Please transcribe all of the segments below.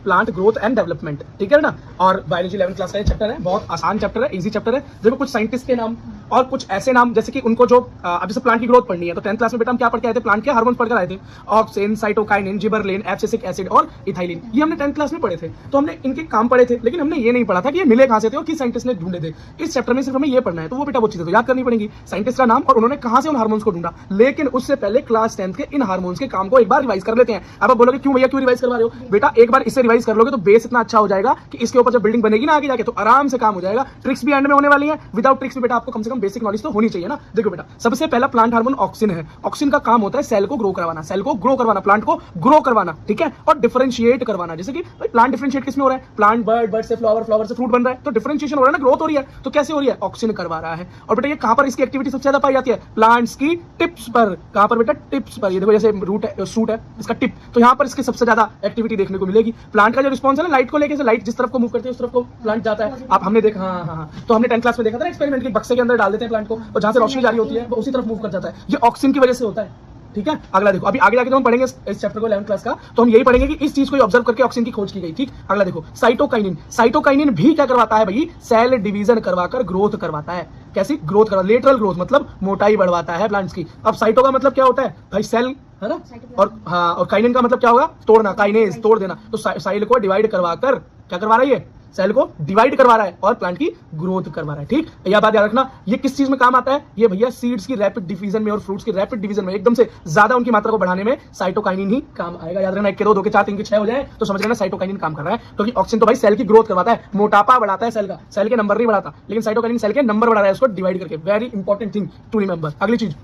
Plant growth and development, ठीक है ना। और बायोलॉजी 11th क्लास का चैप्टर है, बहुत आसान चैप्टर है, इजी चैप्टर है। देखो कुछ साइंटिस्ट के नाम और कुछ ऐसे नाम जैसे कि उनको जो अब जैसे प्लांट की ग्रोथ पढ़नी है तो 10th क्लास में बेटा हम क्या पढ़ के आए थे, प्लांट के हार्मोन्स पढ़कर आए थे, auxin, cytokinin, gibberellin, abscisic acid और इथाइलिन, ये हमने 10th क्लास में पढ़े थे। तो हमने इनके काम पढ़े थे, लेकिन हमने ये नहीं पढ़ा था कि ये मिले कहां से थे और किस साइंटिस्ट ने ढूंढे थे। इस चैप्टर में सिर्फ हमें ये पढ़ना है, तो वो बेटा वो चीजें तो याद करनी पड़ेगी, साइंटिस्ट का नाम और उन्होंने कहां से उन हार्मोन्स को ढूंढा। लेकिन उससे पहले क्लास 10th के इन हार्मोन्स के काम को एक बार रिवाइज कर लेते हैं। अब आप बोलोगे क्यों भैया क्यों रिवाइज करवा रहे हो, बेटा एक बार इसे रिवाइज कर लोगे तो बेस इतना अच्छा हो जाएगा कि इसके ऊपर जब बिल्डिंग बनेगी ना आगे जाके तो आराम से काम हो जाएगा। ट्रिक्स भी एंड में होने वाली है, विदाउट ट्रिक्स भी बेटा आपको कम से कम बेसिक नॉलेज तो होनी चाहिए ना। देखो बेटा सबसे पहला प्लांट हार्मोन ऑक्सिन है। ऑक्सिन का काम होता है सेल को ग्रो करवाना, सेल को ग्रो करवाना, प्लांट को ग्रो करवाना, ठीक है, और डिफरेंशिएट करवाना। जैसे कि भाई प्लांट डिफरेंशिएट किसमें हो रहा है, प्लांट बर्ड, बर्ड से फ्लावर, फ्लावर से फ्रूट बन रहा है, तो डिफरेंशिएशन हो रहा है ना, ग्रोथ हो रही है। तो कैसे हो रही है, ऑक्सिन करवा रहा है। और बेटा ये कहां पर इसकी एक्टिविटी सबसे ज्यादा पाई जाती है, प्लांट्स की टिप्स पर। कहां पर बेटा, टिप्स पर। ये देखो जैसे रूट है, सूट है, इसका टिप, तो यहां पर इसकी सबसे ज्यादा एक्टिविटी देखने को मिलेगी। प्लांट का जो रिस्पॉन्स है ना लाइट को लेकर, लाइट जिस तरफ को मूव करती है उस तरफ को प्लांट जाता है। आप हमने देखा, हाँ, तो हमने 10th क्लास में देखा था ना एक्सपेरिमेंट के बक्से के अंदर डाल देते हैं प्लांट को और जहां से रोशनी जारी होती है वो उसी तरफ मूव कर जाता है। ये ऑक्सीजन की वजह से होता है, ठीक है। अगला देखो, अभी आगे जाके तो हम पढ़ेंगे इस चैप्टर को 11th क्लास का, तो हम यही पढ़ेंगे कि इस चीज को ऑब्जर्व करके ऑक्सीजन की खोज की गई, ठीक। अगला देखो साइटोकाइनिन, साइटोकाइनिन भी क्या करवाता है भाई, सेल डिवीजन करवाकर ग्रोथ करवाता है। कैसी ग्रोथ करवा, लेटरल ग्रोथ, मतलब मोटाई बढ़वाता है प्लांट्स की। अब साइटो का मतलब क्या होता है भाई, सेल है ना, और हाँ, और काइनिन का मतलब क्या होगा, तोड़ना, काइनेज, तोड़ देना। तो साइल को डिवाइड करवाकर क्या करवा रही है, सेल को डिवाइड करवा रहा है और प्लांट की ग्रोथ करवा रहा है, ठीक। यह बात याद रखना। ये किस चीज में काम आता है, ये भैया सीड्स की रैपिड डिवीजन में और फ्रूट्स की रैपिड डिवीजन में, एकदम से ज्यादा उनकी मात्रा को बढ़ाने में साइटोकाइनिन ही काम आएगा। याद रखना, 1 के 2, 2 के 4, 3 के 6 हो जाए तो समझ लेना साइटोकाइनिन काम कर रहा है। क्योंकि ऑक्सीजन तो भाई सेल की ग्रोथ करवाता है, मोटापा बढ़ाता है सेल का, सेल के नंबर नहीं बढ़ाता, लेकिन साइटोकाइनिन सेल के नंबर बढ़ा रहा है, उसको डिवाइड करके। Very important thing to remember. अगली चीज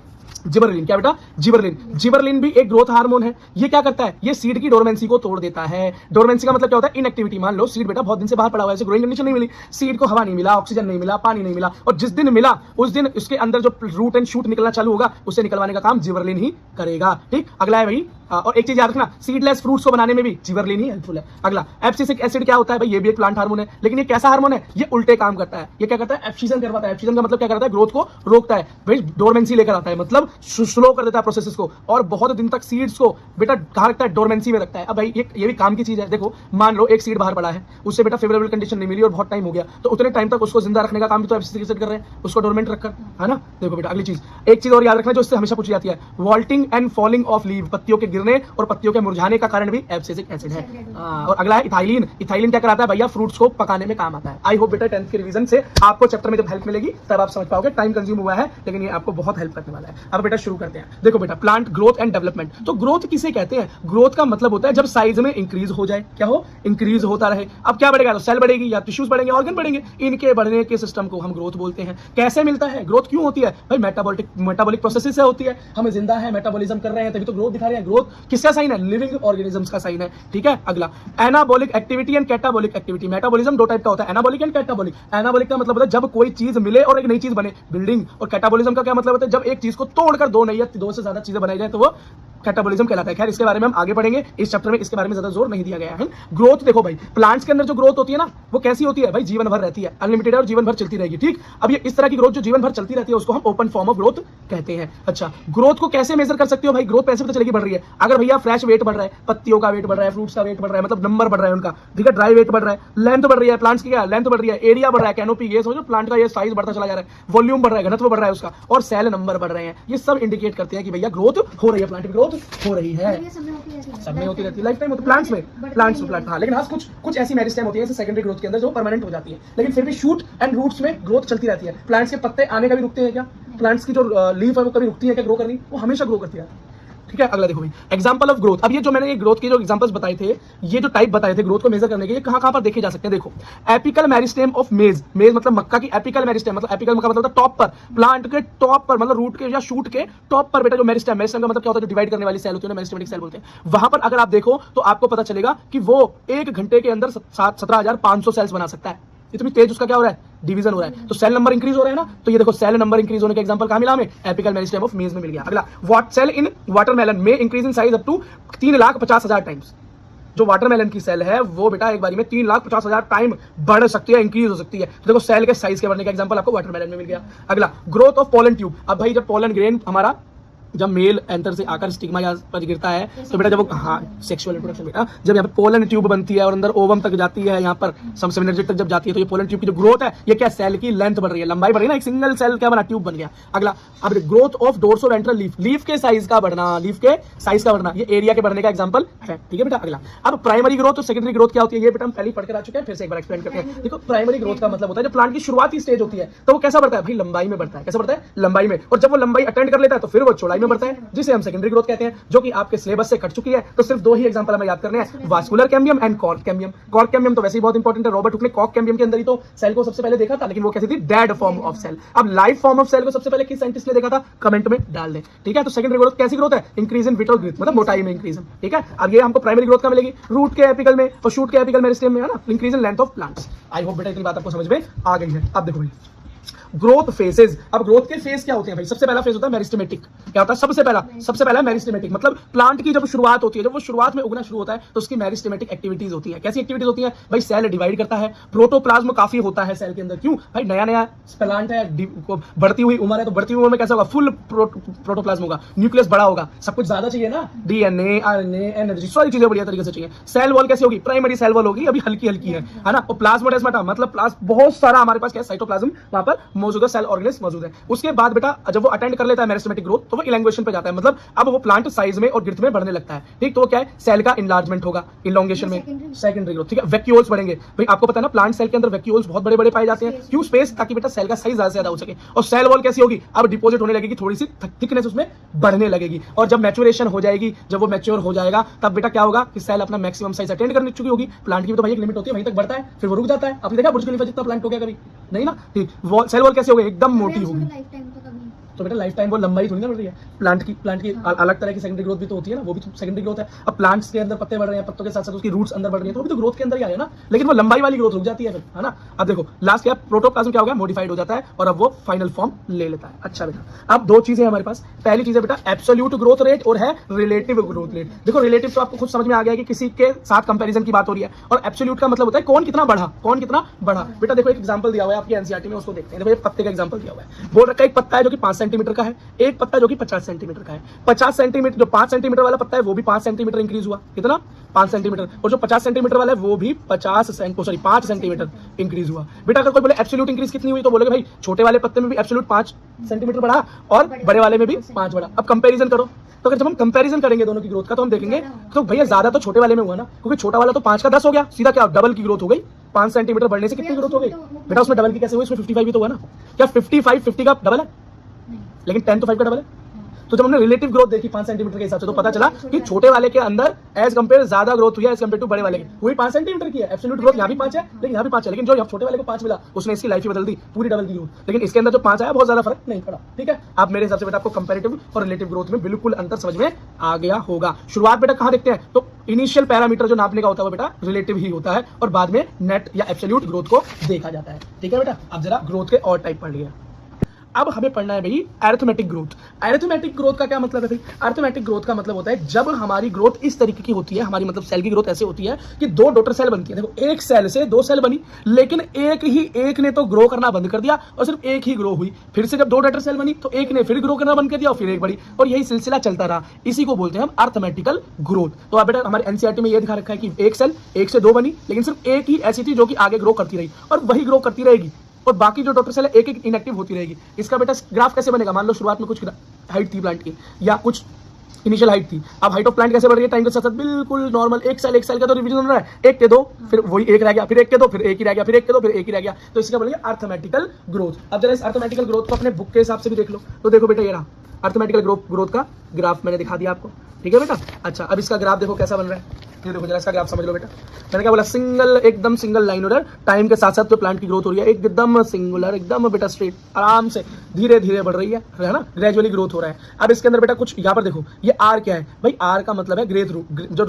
जिबरलिन, क्या बेटा, जिबरलिन। जिबरलिन भी एक ग्रोथ हार्मोन है। ये क्या करता है, ये सीड की डोरमेंसी को तोड़ देता है। डोरमेंसी का मतलब क्या होता है, इनएक्टिविटी। मान लो सीड बेटा बहुत दिन से बाहर पड़ा हुआ है, ग्रोइंग कंडीशन नहीं मिली, सीड को हवा नहीं मिला, ऑक्सीजन नहीं मिला, पानी नहीं मिला, और जिस दिन मिला उस दिन उसके अंदर जो रूट एंड शूट निकलना चालू होगा उसे निकलवाने का काम जिबरलिन ही करेगा, ठीक। अगला है भाई, और एक चीज याद रखना, सीडलेस फ्रूट्स को बनाने में भी जिबरलिन ही हेल्पफुल है। अगला एब्सिसिक एसिड क्या होता है भाई, ये भी एक प्लांट हार्मोन है, लेकिन ये कैसा हार्मोन है, ये उल्टे काम करता है। ये क्या करता है, एब्सिशन करवाता है। एब्सिशन का मतलब क्या करता है, ग्रोथ को रोकता है भाई, डोरमेंसी लेकर आता है, मतलब स्लो कर देता है प्रोसेसेस को, और बहुत दिन तक सीड्स को बेटा कहां रखता है, डोरमेंसी में रखता है। अब भाई ये भी काम की चीज है। देखो मान लो एक सीड बाहर पड़ा है, उससे बेटा फेवरेबल कंडीशन नहीं मिली और बहुत टाइम हो गया, तो उतने टाइम तक उसको जिंदा रखने का काम भी तो एब्सिसिक एसिड कर रहे हैं, उसको डोरमेंट रखकर, है ना। देखो बेटा अगली चीज, एक चीज और याद रखना जो इससे हमेशा पूछी जाती है, vaulting and falling of leave, पत्तियों के गिरने और पत्तियों के मुरझाने का कारण भी एब्सिसिक एसिड है। और अगला है इथाइलिन। इथाइलिन क्या कराता है भैया, फ्रूट्स को पकाने में काम आता है। आई होप बेटा 10th के रिवीजन से आपको चैप्टर में जब हेल्प मिलेगी तब आप समझ पाओगे। टाइम कंज्यूम हुआ है लेकिन ये आपको बहुत हेल्प करने वाला है। अब बेटा शुरू करते हैं। देखो बेटा प्लांट ग्रोथ एंड डेवलपमेंट, तो ग्रोथ किसे कहते हैं, ग्रोथ का मतलब होता है जब साइज में इंक्रीज हो जाए, क्या हो, इंक्रीज होता रहे। अब क्या बढ़ेगा, तो सेल बढ़ेगी या टिश्यूज बढ़ेंगे, ऑर्गन बढ़ेंगे, इनके बढ़ने के सिस्टम को हम ग्रोथ बोलते हैं। कैसे मिलता है, ग्रोथ क्यों होती है भाई, मेटाबॉलिक प्रोसेस से होती है। हम जिंदा है, मेटाबॉलिज्म कर रहे हैं, तभी तो ग्रोथ दिखा रहे हैं। ग्रोथ किसका साइन है, लिविंग ऑर्गेनिजम्स का साइन है, ठीक है। अगला anabolic activity and catabolic activity. Metabolism दो टाइप का होता है, एनाबॉलिक एंड कैटाबॉलिक। एनाबॉलिक का मतलब होता है जब कोई चीज मिले और एक नई चीज बने, बिल्डिंग। और कैटाबॉलिज्म का क्या मतलब होता है, जब एक चीज को तोड़कर दो नई या दो से ज्यादा चीजें बनाई जाए तो वो कैटाबॉलिज्म कहलाता है। खैर इसके बारे में हम आगे पढ़ेंगे, इस चैप्टर में इसके बारे में ज्यादा जोर नहीं दिया गया है। ग्रोथ देखो भाई, प्लांट्स के अंदर जो ग्रोथ होती है ना वो कैसी होती है भाई, जीवन भर रहती है, अनलिमिटेड है और जीवन भर चलती रहेगी, ठीक। अब ये इस तरह की ग्रोथ जो जीवन भर चलती रहती है उसको हम ओपन फॉर्म ऑफ ग्रोथ कहते हैं। अच्छा, ग्रोथ को कैसे मेजर कर सकते हो भाई, ग्रोथ कैसे पता चलेगी बढ़ रही है, अगर भैया फ्रेश वेट बढ़ रहा है, पत्तियों का वेट बढ़ रहा है, फ्रूट्स का वेट बढ़ रहा है, मतलब नंबर बढ़ रहा है उनका, ठीक है, ड्राई वेट बढ़ रहा है, लेंथ बढ़ रही है, प्लांट्स की क्या लेंथ बढ़ रही है, एरिया बढ़ रहा है, कैनोपी, ये समझो प्लांट का ये साइज बढ़ता चला जा रहा है, वॉल्यूम बढ़ रहा है, घनत्व बढ़ रहा है उसका, और सेल नंबर बढ़ रहे हैं। ये सब इंडिकेट करते हैं कि भैया ग्रोथ हो रही है, प्लांट की ग्रोथ हो रही है। सब में होती रहती है, लाइफ टाइम होती है प्लांट्स में, प्लांट हाँ, लेकिन हाँ कुछ ऐसी मेरिस्टेम होती है सेकेंडरी ग्रोथ के अंदर जो परमानेंट हो जाती है, लेकिन फिर भी शूट एंड रूट्स में ग्रोथ चलती रहती है। प्लांट्स के पत्ते आने का भी रुकते हैं क्या, प्लांट्स की जो लीफ है वो कभी रुकती है क्या ग्रो करनी, वो हमेशा ग्रो करती है, ठीक है। अगला देखो भाई, एग्जांपल ऑफ ग्रोथ। अब ये जो मैंने ये ग्रोथ के जो एग्जांपल्स बताए थे, ये जो टाइप बताए थे ग्रोथ को मेजर करने के, ये कहां पर देखे जा सकते हैं। देखो एपिकल मेरिस्टेम ऑफ मेज, मेज मतलब मक्का की एपिकल मेरिस्टेम, मतलब एपिकल मक्का मतलब टॉप पर, प्लांट के टॉप पर, मतलब रूट के या शूट के टॉप पर बेटा जो मेरिस्टेम, मेरिस्टेम का मतलब क्या होता है, जो डिवाइड करने वाली सेल होती है ना, मेरिस्टेमेटिक सेल बोलते हैं। वहां पर अगर आप देखो तो आपको पता चलेगा कि वो 1 घंटे के अंदर 17,500 सेल्स बना सकता है। इतनी तेज उसका क्या हो रहा है, डिवीजन हो रहा है, तो सेल नंबर इंक्रीज हो रहा है ना। तो ये देखो सेल नंबर इंक्रीज होने का एग्जांपल कहां मिला हमें, एपिकल मेरिस्टेम ऑफ मेज में मिल गया। अगला व्हाट सेल इन वाटरमेलन में increase in size up to 3,50,000 times. जो वाटरमेलन की सेल है वो बेटा एक बारी में 3,50,000 टाइम बढ़ सकती है, इंक्रीज हो सकती है। तो देखो सेल के साइज के बढ़ने का एग्जांपल आपको वाटरमेलन में मिल गया। अगला ग्रोथ ऑफ पोलन ट्यूब। अब भाई जब पोलन ग्रेन हमारा जब मेल एंथर से आकर स्टिग्मा यहाँ पर गिरता है तो बेटा जब वो हाँ सेक्सुअल रिप्रोडक्शन बेटा जब यहाँ पे पोलन ट्यूब बनती है और अंदर ओवम तक जाती है, यहाँ पर सबसेमिनर्जिक तक जब जाती है तो ये पोलन ट्यूब की जो ग्रोथ है ये क्या सेल की लेंथ बढ़ रही है, लंबाई बढ़ रही है ना, एक सिंगल सेल क्या बना ट्यूब बन गया। अगला अब growth of dorso ventral leaf, leaf के साइज का बढ़ना, लीफ के साइज का बढ़ना, ये एरिया के बढ़ने का एग्जांपल है। ठीक है बेटा। अगला अब प्राइमरी ग्रोथ और सेकेंडरी ग्रोथ क्या होती है ये बेटा हम पहले ही पढ़कर आ चुके हैं, फिर से एक बार एक्सप्लेन करते हैं। देखो प्राइमरी ग्रोथ का मतलब होता है जब प्लांट की शुरुआती स्टेज होती है तो वो कैसा बढ़ता है भाई, लंबाई में बढ़ता है। कैसा बढ़ता है? लंबाई में। और जब वो लंबाई अटेंड कर लेता है तो फिर वो चौड़ाई में बढ़ता है, जिसे हम सेकेंडरी ग्रोथ कहते हैं, जो कि आपके सिलेबस से कट चुकी है। तो सिर्फ दो ही एग्जांपल हमें याद करने हैं, vascular cambium and cork cambium. Cork cambium तो वैसे ही बहुत इंपॉर्टेंट है, रॉबर्ट हुक ने कॉर्क कैम्बियम के अंदर ही तो सेल को सबसे पहले देखा था, लेकिन वो कैसी थी, डेड फॉर्म ऑफ सेल। अब लाइव फॉर्म ऑफ सेल को सबसे पहले किस साइंटिस्ट ने देखा था, कमेंट में डाल दे। ठीक है। तो सेकेंडरी ग्रोथ कैसी ग्रोथ है, इंक्रीज इन विटल ग्रोथ, मतलब मोटाई में इंक्रीज। ठीक है। अब ये हमको प्राइमरी ग्रोथ का मिलेगी रूट के एपिकल में और शूट के एपिकल मेरिस्टेम में, है ना, increase in length of plants. I hope बेटा इतनी बात आपको समझ में आ गई है। अब देखो भाई ग्रोथ फेजेस, अब ग्रोथ के फेज क्या होते हैं भाई, सबसे पहला फेज होता है मेरिस्टेमेटिक। क्या होता है सबसे पहला मेरिस्टेमेटिक, मतलब प्लांट की जब शुरुआत होती है, जब वो शुरुआत में उगना शुरू होता है तो उसकी मेरिस्टेमेटिक एक्टिविटीज होती है। कैसी एक्टिविटीज होती है भाई, सेल डिवाइड करता है, प्रोटोप्लाज्म काफी होता है सेल के अंदर। क्यों भाई, नया नया प्लांट है, बढ़ती हुई उम्र है, तो बढ़ती हुई उम्र में कैसा होगा, फुल प्रोटोप्लाज्म होगा, न्यूक्लियस बड़ा होगा, सब कुछ ज्यादा चाहिए ना, डीएनए आरएनए एनर्जी सारी चीजें बढ़िया तरीके से चाहिए। सेल वॉल कैसी होगी, प्राइमरी सेल वॉल होगी, अभी हल्की हल्की है ना। और प्लाज्मोडेस्माटा मतलब बहुत सारा हमारे पास क्या है, साइटोप्लाज्म वहां पर मौजूद है, सेल ऑर्गेनेल्स मौजूद है। उसके बाद बेटा जब वो अटेंड कर लेता है मेरिस्टेमेटिक ग्रोथ तो वो इलैंगुएशन पे जाता है, मतलब अब वो प्लांट साइज में और गिर्थ में बढ़ने लगता है। ठीक, तो वो क्या है, सेल का इनलार्जमेंट होगा, इलॉन्गेशन में सेकेंडरी ग्रोथ। ठीक है। वैक्यूल्स बढ़ेंगे भाई, आपको पता है ना प्लांट सेल के अंदर वैक्यूल्स बहुत बड़े बड़े पाए जाते हैं। क्यों, स्पेस, ताकि बेटा सेल का साइज ज्यादा से ज्यादा हो सके। और सेल वॉल कैसी होगी, अब डिपोजिट होने लगेगी, थोड़ी सी थिकनेस उसमें बढ़ने लगेगी। और जब मैच्योरेशन हो जाएगी, जब वो मैच्योर हो जाएगा तब बेटा क्या होगा कि सेल अपना मैक्सिमम साइज अटेंड करने चुकी होगी। प्लांट की तो भाई एक लिमिट होती है, वहीं तक बढ़ता है, फिर वो रुक जाता है। आपने देखा बुर्ज खलीफा जितना प्लांट हो गया कभी नहीं ना। ठीक, सेल वॉल कैसे हो गई, एकदम मोटी होगी। तो बेटा लाइफ टाइम वो लंबाई थोड़ी ना बढ़ रही है, प्लांट की अलग तरह की सेकेंडरी ग्रोथ भी तो होती है ना, वो भी तो सेकेंडरी ग्रोथ है। अब प्लांट्स के अंदर पत्ते बढ़ रहे हैं, पत्तों के साथ साथ उसकी रूट्स अंदर बढ़ रही है, तो वो भी तो ग्रोथ के अंदर ही आ रहे हैं ना, लेकिन वो लंबाई वाली ग्रोथ रुक जाती है फिर, है ना। अब देखो लास्ट क्या, प्रोटोप्लाज्म क्या हो गया, मॉडिफाइड हो जाता है और अब वो फाइनल फॉर्म ले लेता है। अच्छा बेटा अब दो चीजें हमारे पास, पहली चीज है बेटा एब्सोल्यूट ग्रोथ रेट और है रिलेटिव ग्रोथ रेट। देखो रिलेटिव तो आपको खुद समझ में आ गया कि किसी के साथ कंपैरिजन की बात हो रही है, और एब्सोल्यूट का मतलब होता है कौन कितना बढ़ा, कौन कितना बढ़ा। बेटा देखो एक एग्जांपल दिया हुआ है आपकी एनसीईआरटी में, उसको देखते हैं। देखो एक पत्ते का एग्जांपल दिया हुआ है, बोल रखा है एक पत्ता है जो कि 5 सेंटीमीटर का है, एक पत्ता जो कि 50 सेंटीमीटर का है। 50 सेंटीमीटर जो 5 सेंटीमीटर वाला पत्ता है वो भी 5 सेंटीमीटर इंक्रीज हुआ, कितना 5 सेंटीमीटर, और जो 50 सेंटीमीटर वाला है वो भी 5 सेंटीमीटर इंक्रीज हुआ। बेटा अगर कोई बोले एब्सोल्यूट इंक्रीज कितनी हुई तो बोलोगे भाई छोटे वाले पत्ते में भी एब्सोल्यूट 5 सेंटीमीटर बढ़ा और बड़े वाले में भी 5 बढ़ा। अब कंपैरिजन करो, तो अगर जब हम कंपैरिजन करेंगे दोनों की ग्रोथ का तो हम देखेंगे तो भैया ज्यादा तो छोटे वाले में हुआ ना, क्योंकि छोटा वाला तो 5 का 10 हो गया, सीधा क्या डबल की ग्रोथ हो गई। 5 सेंटीमीटर बढ़ने से कितनी ग्रोथ हो गई बेटा, उसमें डबल की कैसे हुई, उसमें 55 भी तो हुआ ना। क्या 55 50 का डबल है, लेकिन 10 तो 5 का डबल है। तो जब हमने रिलेटिव ग्रोथ देखी 5 सेंटीमीटर के हिसाब से तो पता चला कि छोटे वाले के अंदर एज कंपेयर ज्यादा ग्रोथ हुई है एज कंपेयर टू बड़े वाले की, वही 5 सेंटीमीटर की है। एब्सोल्यूट ग्रोथ यहाँ भी 5 है, लेकिन यहाँ भी 5 है, लेकिन जो छोटे वाले को 5 मिला उसने इसकी लाइफ ही बदल दी, पूरी डबल की ग्रोथ। लेकिन इसके अंदर जो 5 आया बहुत ज्यादा फर्क नहीं पड़ा। ठीक है। आप मेरे हिसाब से बेटा आपको कंपैरेटिव और रिलेटिव ग्रोथ में बिल्कुल अंतर समझ में आ गया होगा। शुरुआत बेटा कहां देखते हैं, तो इनिशियल पैरामीटर जो नापने का होता है वो बेटा रिलेटिव ही होता है, और बाद में नेट या एब्सोल्यूट ग्रोथ को देखा जाता है। ठीक है बेटा। अब जरा ग्रोथ के और टाइप पढ़ लिया। अब हमें पढ़ना है भाई अरिथमेटिक ग्रोथ। अरिथमेटिक ग्रोथ का क्या मतलब है भाई, अरिथमेटिक ग्रोथ का मतलब होता है जब हमारी ग्रोथ इस तरीके की होती है, हमारी मतलब सेल की ग्रोथ ऐसे होती है कि 2 डॉटर सेल बनती है। देखो एक सेल से 2 सेल बनी, लेकिन एक ने तो ग्रो करना बंद कर दिया और सिर्फ एक ही ग्रो हुई। फिर से जब 2 डॉटर सेल बनी तो एक ने फिर ग्रो करना बंद कर दिया और फिर एक बढ़ी, और यही सिलसिला चलता रहा। इसी को बोलते हैं हम अरिथमेटिकल ग्रोथ। तो अब बेटा हमारे एनसीईआरटी में यह दिखा रखा है कि एक सेल 1 से 2 बनी, लेकिन सिर्फ एक ही ऐसी थी जो कि आगे ग्रो करती रही और वही ग्रो करती रहेगी, और बाकी जो डॉटर सेल है एक एक इनएक्टिव होती रहेगी। इसका बेटा ग्राफ कैसे बनेगा, मान लो शुरुआत में कुछ हाइट थी प्लांट की या कुछ इनिशियल हाइट थी, अब हाइट ऑफ प्लांट कैसे बढ़ रही है टाइम के साथ साथ, बिल्कुल नॉर्मल। एक सेल का तो रिवीजन हो रहा है, 1 के 2 फिर वही 1 रह गया, फिर 1 के 2 फिर 1 ही रह गया, फिर 1 के 2 फिर 1 ही रह गया। तो इसका बोलेंगे अरिथमेटिकल ग्रोथ। अब जरा इस अरिथमेटिकल ग्रोथ को अपने बुक के हिसाब से भी देख लो, तो देखो बेटा ये रहा अरिथमेटिकल ग्रोथ का ग्राफ मैंने दिखा दिया आपको। ठीक है बेटा। अच्छा अब इसका ग्राफ देखो कैसा बन रहा है, ये देखो जरा इसका ग्राफ समझ लो बेटा। मैंने क्या बोला, एकदम सिंगल लाइन उधर, टाइम के साथ साथ तो प्लांट की ग्रोथ हो रही है एकदम सिंगुलर, एकदम बेटा स्ट्रेट, आराम से धीरे धीरे बढ़ रही है ना, ग्रेजुअली ग्रोथ हो रहा है। अब इसके अंदर बेटा कुछ यहाँ पर देखो, ये आर क्या है भाई, आर का मतलब है ग्रेथ जो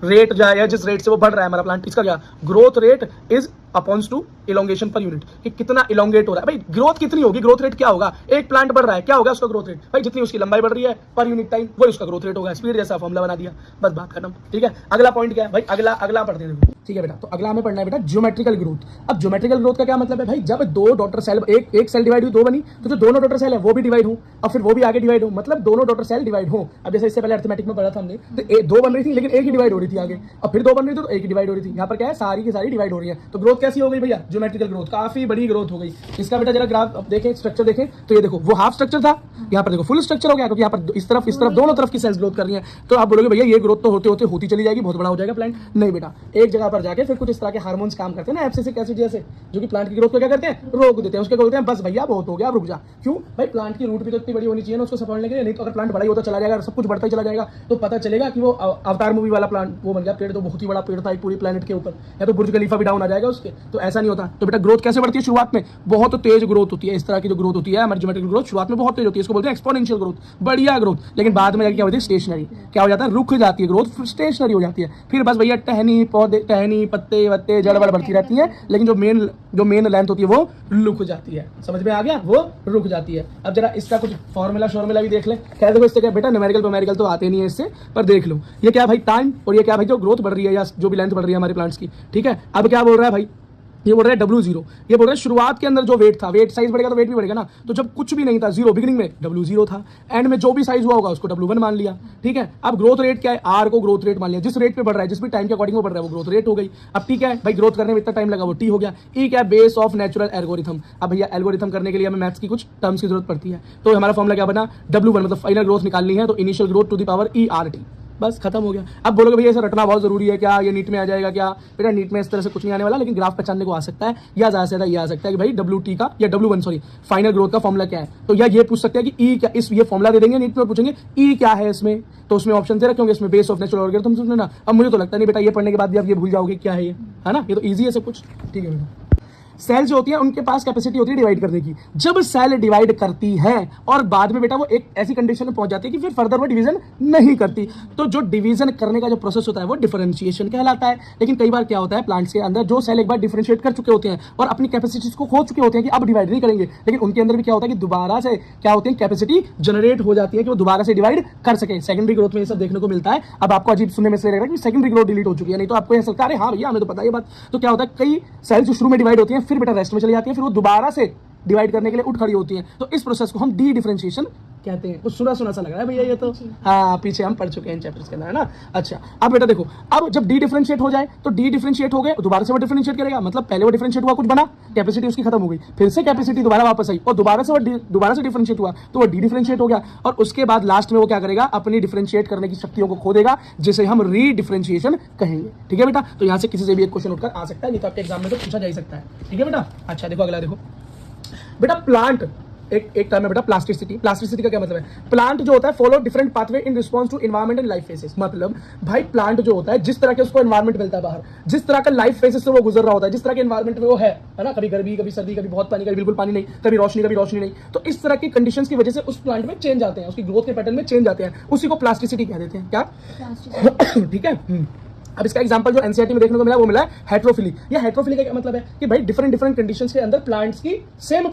रेट जो है जिस रेट से वो बढ़ रहा है हमारा प्लांट, इसका क्या growth rate is upon to elongation per unit, कि कितना इलोंगेट हो रहा है। भाई ग्रोथ कितनी होगी, ग्रोथ रेट क्या होगा, एक प्लांट बढ़ रहा है क्या होगा उसका ग्रोथ रेट, भाई जितनी उसकी लंबाई बढ़ रही है पर यूनिट टाइम वही उसका ग्रोथ रेट होगा। स्पीड जैसा फॉर्मूला बना दिया, बस बात खत्म। ठीक है। अगला पॉइंट क्या है भाई, अगला पढ़ते हैं। ठीक है बेटा। तो अगला हमें पढ़ना है बेटा ज्योमेट्रिकल ग्रोथ। अब ज्योमेट्रिकल ग्रोथ का क्या मतलब है भाई, जब दो डॉटर सेल एक सेल डिवाइड हुई, दो बनी, तो जो दोनों डॉटर सेल है वो भी डिवाइड हो और फिर वो भी आगे डिवाइड हो, मतलब दोनों डॉटर सेल डिवाइड हो। अब जैसे इससे पहले अर्थमेटिक में पढ़ा था हमने, तो दो बन रही थी लेकिन एक ही डिवाइड हो रही थी आगे, और फिर दो बन रही थी तो एक ही डिवाइड हो रही थी। यहाँ पर क्या है, सारी की सारी डिवाइड हो रही है। तो ग्रोथ कैसी हो गई भैया, ज्योमेट्रिकल ग्रोथ, काफी बड़ी ग्रोथ हो गई। इसका बेटा जरा ग्राफ देखें, स्ट्रक्चर देखें, तो ये देखो वो हाफ स्ट्रक्चर था, यहाँ पर देखो फुल स्ट्रक्चर हो गया, क्योंकि यहाँ पर इस तरफ दोनों तरफ की सेल्स ग्रोथ कर रही है। तो आप बोलोगे भैया ये ग्रोथ तो होते होते होती चली जाएगी, बहुत बड़ा हो जाएगा प्लांट। नहीं बेटा, एक जगह पर जाके फिर कुछ इस तरह के हार्मोन्स काम करते हैं ना, एब्सिसिक एसिड जैसे, जो कि प्लांट की ग्रोथ को क्या करते हैं, रोक देते हैं। उसके बोलते हैं बस भैया बहुत हो गया, रुक जा। क्यों भाई, प्लांट की रूट भी तो इतनी बड़ी होनी चाहिए ना उसको सपोर्ट के लिए, नहीं तो अगर प्लांट बड़ा ही होता चला जाएगा, सब कुछ बढ़ता ही चला जाएगा, तो पता चलेगा कि वो अवतार मूवी वाला प्लांट वो बन गया, पेड़ तो बहुत ही बड़ा पेड़ था पूरी प्लेनेट के ऊपर, या तो बुर्ज खलीफा भी डाउन आ जाएगा उसके। तो ऐसा नहीं होता। तो बेटा ग्रोथ कैसे बढ़ती है, शुरुआत में बहुत तेज ग्रोथ होती है। इस तरह की जो ग्रोथ होती है हमारी ज्योमेट्रिकल ग्रोथ शुरुआत में बहुत तेज होती है, इसको बोलते हैं एक्सपोनेंशियल ग्रोथ, बढ़िया ग्रोथ। लेकिन बाद में क्या होती है, स्टेशनरी, क्या हो जाता है, रुक जाती है ग्रोथ, स्टेशनरी हो जाती है। फिर बस भैया टहनी पौधे, टहनी पत्ते वत्ते जड़ बड़ बढ़ती रहती है, लेकिन जो मेन लेंथ होती है वो रुक जाती है। समझ में आ गया, वो रुक जाती है। अब जरा इसका कुछ फॉर्मूला भी देख ले। खैर देखो इससे क्या बेटा, न्यूमेरिकल तो आते नहीं है इससे, पर देख लो ये क्या भाई, टाइम, और ये क्या भाई, जो ग्रोथ बढ़ रही है या जो भी लेंथ बढ़ रही है हमारे प्लांट्स की। ठीक है, अब क्या बोल रहा है भाई, ये बोल रहा है W0, ये बोल रहा है शुरुआत के अंदर जो वेट था, वेट साइज बढ़ेगा तो वेट भी बढ़ेगा ना। तो जब कुछ भी नहीं था, जीरो, बिगिनिंग में W0 था, एंड में जो भी साइज हुआ होगा उसको W1 मान लिया। ठीक है, अब ग्रोथ रेट क्या है, R को ग्रोथ रेट मान लिया, जिस रेट पे बढ़ रहा है, जिस भी टाइम के अकॉर्डिंग वो बढ़ रहा है वो ग्रोथ रेट हो गई। अब ठीक है भाई, ग्रोथ करने में इतना टाइम लगा वो T हो गया। E क्या है, बेस ऑफ नेचुरल एल्गोरिथम। अब भैया एल्गोरिथम करने के लिए हमें मैथ्स की कुछ टर्म्स की जरूरत पड़ती है, तो हमारा फॉर्मूला क्या बना, W1, मतलब फाइनल ग्रोथ निकालनी है, तो initial growth to the power ERT, बस खत्म हो गया। अब बोलोगे भैया इसे रटना बहुत जरूरी है क्या, ये नीट में आ जाएगा क्या? बेटा नीट में इस तरह से कुछ नहीं आने वाला, लेकिन ग्राफ पहचानने को आ सकता है, या ज्यादा से ज्यादा ये आ सकता है कि भाई WT का या W1 फाइनल ग्रोथ का फॉर्मूला क्या है। तो या ये पूछ सकते हैं कि E क्या, इस ये फॉर्मूला दे देंगे नीट में, पूछेंगे E क्या है इसमें, तो उसमें ऑप्शन दे रखे होंगे, इसमें बेस ऑफ नेचुरल एल्गोरिथम सुनना ना। अब मुझे तो लगता नहीं बेटा ये पढ़ने के बाद भी आप ये भूल जाओगे क्या है ये, है ना, ये तो ईजी है सब कुछ। ठीक है बेटा, सेल जो होती है उनके पास कैपेसिटी होती है डिवाइड करने की। जब सेल डिवाइड करती है और बाद में बेटा वो एक ऐसी कंडीशन में पहुंच जाती है कि फिर फर्दर वो डिवीजन नहीं करती, तो जो डिवीजन करने का जो प्रोसेस होता है वो डिफरेंशिएशन कहलाता है। लेकिन कई बार क्या होता है, प्लांट्स के अंदर जो सेल एक बार डिफरेंशिएट कर चुके होते हैं और अपनी कैपेसिटीज को खो चुके होते हैं कि अब डिवाइड नहीं करेंगे, लेकिन उनके अंदर भी क्या होता है कि दोबारा से क्या होती है, कैपेसिटी जनरेट हो जाती है कि वो दोबारा से डिवाइड कर सके। सेकेंडरी ग्रोथ में ये सब देखने को मिलता है। अब आपको अजीब सुनने में से लग रहा है कि सेकेंडरी ग्रोथ डिलीट हो चुकी है, नहीं तो आपको ऐसा लगता है हाँ भैया हमें तो पता है ये बात। तो क्या होता है, कई सेल्स जो शुरू में डिवाइड होती हैं फिर बेटा रेस्ट में चली जाती है, फिर वो दोबारा से डिवाइड करने के लिए उठ खड़ी होती हैं। तो इस प्रोसेस को हम डी डिफरेंशिएशन कहते हैं। कुछ सुना सा लग रहा है भैया ये तो, हाँ पीछे हम पढ़ चुके हैं चैप्टर्स के अंदर, है ना। अच्छा अब बेटा देखो, अब जब डी डिफरेंशिएट हो जाए तो डी डिफरेंशिएट हो गए, दोबारा से वो डिफरेंशिएट करेगा, मतलब पहले वो डिफरेंशिएट हुआ, कुछ बना, कैपेसिटी उसकी खत्म हो गई, फिर से कैपेसिटी दोबारा वापस आई और दोबारा से डिफरेंशिएट हुआ तो वो डी डिफरेंशिएट हो गया, और उसके बाद लास्ट में वो क्या करेगा, अपनी डिफरेंशिएट करने की शक्तियों को खो देगा, जिसे हम री डिफरेंशिएशन कहेंगे। ठीक है बेटा, तो यहाँ से किसी से भी एक क्वेश्चन उठकर आ सकता है, नहीं तो आपके एग्जाम में तो पूछा जा सकता है। ठीक है बेटा। अच्छा देखो अगला देखो बेटा, प्लांट एक टर्म है बेटा प्लास्टिसिटी। प्लास्टिसिटी का क्या मतलब है, प्लांट जो होता है follow different pathway in response to environment and life phases. मतलब भाई प्लांट जो होता है जिस तरह के उसको एनवायरमेंट मिलता है बाहर, जिस तरह का लाइफ फेसेस से वो गुजर रहा होता है, जिस तरह के एनवायरमेंट में वो है ना, कभी गर्मी कभी सर्दी, कभी बहुत पानी कभी बिल्कुल पानी नहीं, कभी रोशनी नहीं, तो इस तरह की कंडीशंस की वजह से उस प्लांट में चेंज आते हैं, उसकी ग्रोथ के पैटर्न में चेंज आते हैं, उसी को प्लास्टिसिटी कह देते हैं। क्या ठीक है। अब इसका एग्जांपल जो एनसीईआरटी में देखने को मिला वो मिला है हेट्रोफिली। या हेट्रोफिली का क्या मतलब है कि भाई डिफरेंट कंडीशंस के अंदर प्लांट्स की सेम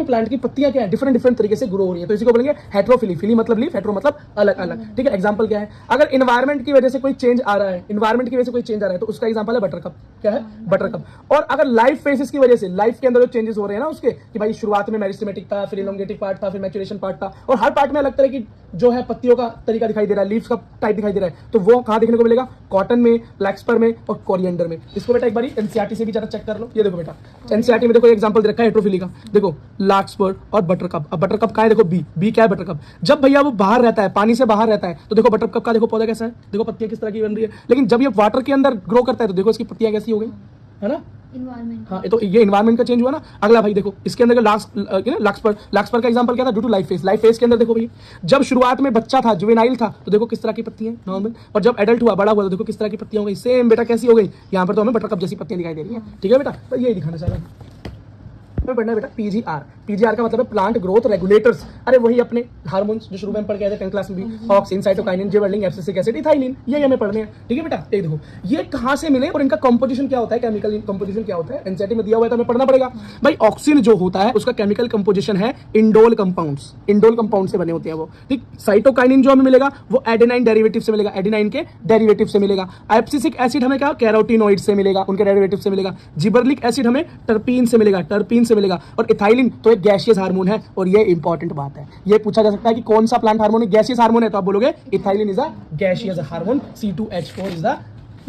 प्लांट की पत्तियां क्या है, डिफरेंट तरीके से ग्रो हो रही है, तो इसी को बोलेंगे हेट्रोफिली। फिली मतलब लीफ, हेट्रो मतलब अलग अलग। ठीक है, एग्जांपल क्या है, अगर एनवायरमेंट की वजह से कोई चेंज आ रहा है, तो उसका एग्जांपल है बटरकप। क्या है, बटरकप। और अगर लाइफ फेजेस की वजह से, लाइफ के अंदर जो चेंजेस हो रहे हैं ना उसके, कि भाई शुरुआत में मेरिस्टेमेटिक था, फिर इलोंगेटिव पार्ट था, फिर मैचुरेशन पार्ट था, और हर पार्ट में अलग तरह की जो है पत्तियों का तरीका दिखाई दे रहा है, लीव्स का टाइप दिखाई दे रहा है, तो वो कहां देखने को मिलेगा, कॉटन में, ब्लैक्सपर में और कोरिएंडर में। इसको बेटा एक बार एनसीईआरटी से भी जरा चेक कर लो। ये देखो बेटा एनसीईआरटी में देखो एग्जांपल दे रखा है हेट्रोफिली का, देखो लार्कस्पर और बटरकप। अब बटरकप का है, देखो बी क्या है बटरकप, जब भैया वो बाहर रहता है, पानी से बाहर रहता है, तो देखो बटरकप का देखो पौधा कैसा है, देखो पत्तियां किस तरह की बन रही है। लेकिन जब ये वाटर के अंदर ग्रो करता है तो देखो इसकी पत्तियां कैसी हो गई, है ना, एनवायरमेंट। हाँ तो ये एनवायरमेंट का चेंज हुआ ना। अगला भाई देखो इसके अंदर लार्कस्पर का एग्जांपल क्या था, ड्यू टू लाइफ फेज के अंदर देखो भाई, जब शुरुआत में बच्चा था, जुवेनाइल था, तो देखो किस तरह की पत्तियां नॉर्मल, और जब एडल्ट हुआ, बड़ा हुआ, तो देखो किस तरह की पत्तियां हो गई, सेम बेटा कैसी हो गई, यहाँ पर तो हमें बटरकप जैसी पत्तियां दिखाई दे रही है। ठीक है बेटा, तो यही दिखाना चाह रहा हूं। में पढ़ना है बेटा पीजीआर। पीजीआर का मतलब है प्लांट ग्रोथ रेगुलेटर्स। अरे वही अपने हार्मोन्स जो शुरू में हम पढ़ के आए थे 10th क्लास में भी, auxin, cytokinin, gibberellin, abscisic acid, ethylene, ये हमें पढ़ने हैं। ठीक है बेटा, ये देखो ये कहां से मिले और इनका कंपोजिशन क्या होता है, केमिकल कंपोजिशन क्या होता है, एनसीईआरटी में दिया हुआ है तो हमें पढ़ना पड़ेगा भाई। ऑक्सिन जो होता है उसका केमिकल कंपोजिशन है इंडोल कंपाउंड्स, इंडोल कंपाउंड से बने होते हैं वो। ठीक, साइटोकाइनिन जो हमें मिलेगा वो एडेनाइन डेरिवेटिव से मिलेगा, एडेनाइन के डेरिवेटिव से मिलेगा। एब्सिसिक एसिड हमें क्या, कैरोटीनोइड से मिलेगा, उनके डेरिवेटिव से मिलेगा। जिबरलिक एसिड हमें टर्पीन से मिलेगा, टर्पीन से मिलेगा। और इथाइलिन तो एक गैसियस हार्मोन है, और ये इंपॉर्टेंट बात है, ये पूछा जा सकता है कि कौन सा प्लांट हार्मोन है, गैसियस हार्मोन है, तो आप बोलोगे ethylene is a gaseous hormone, C2H4 is the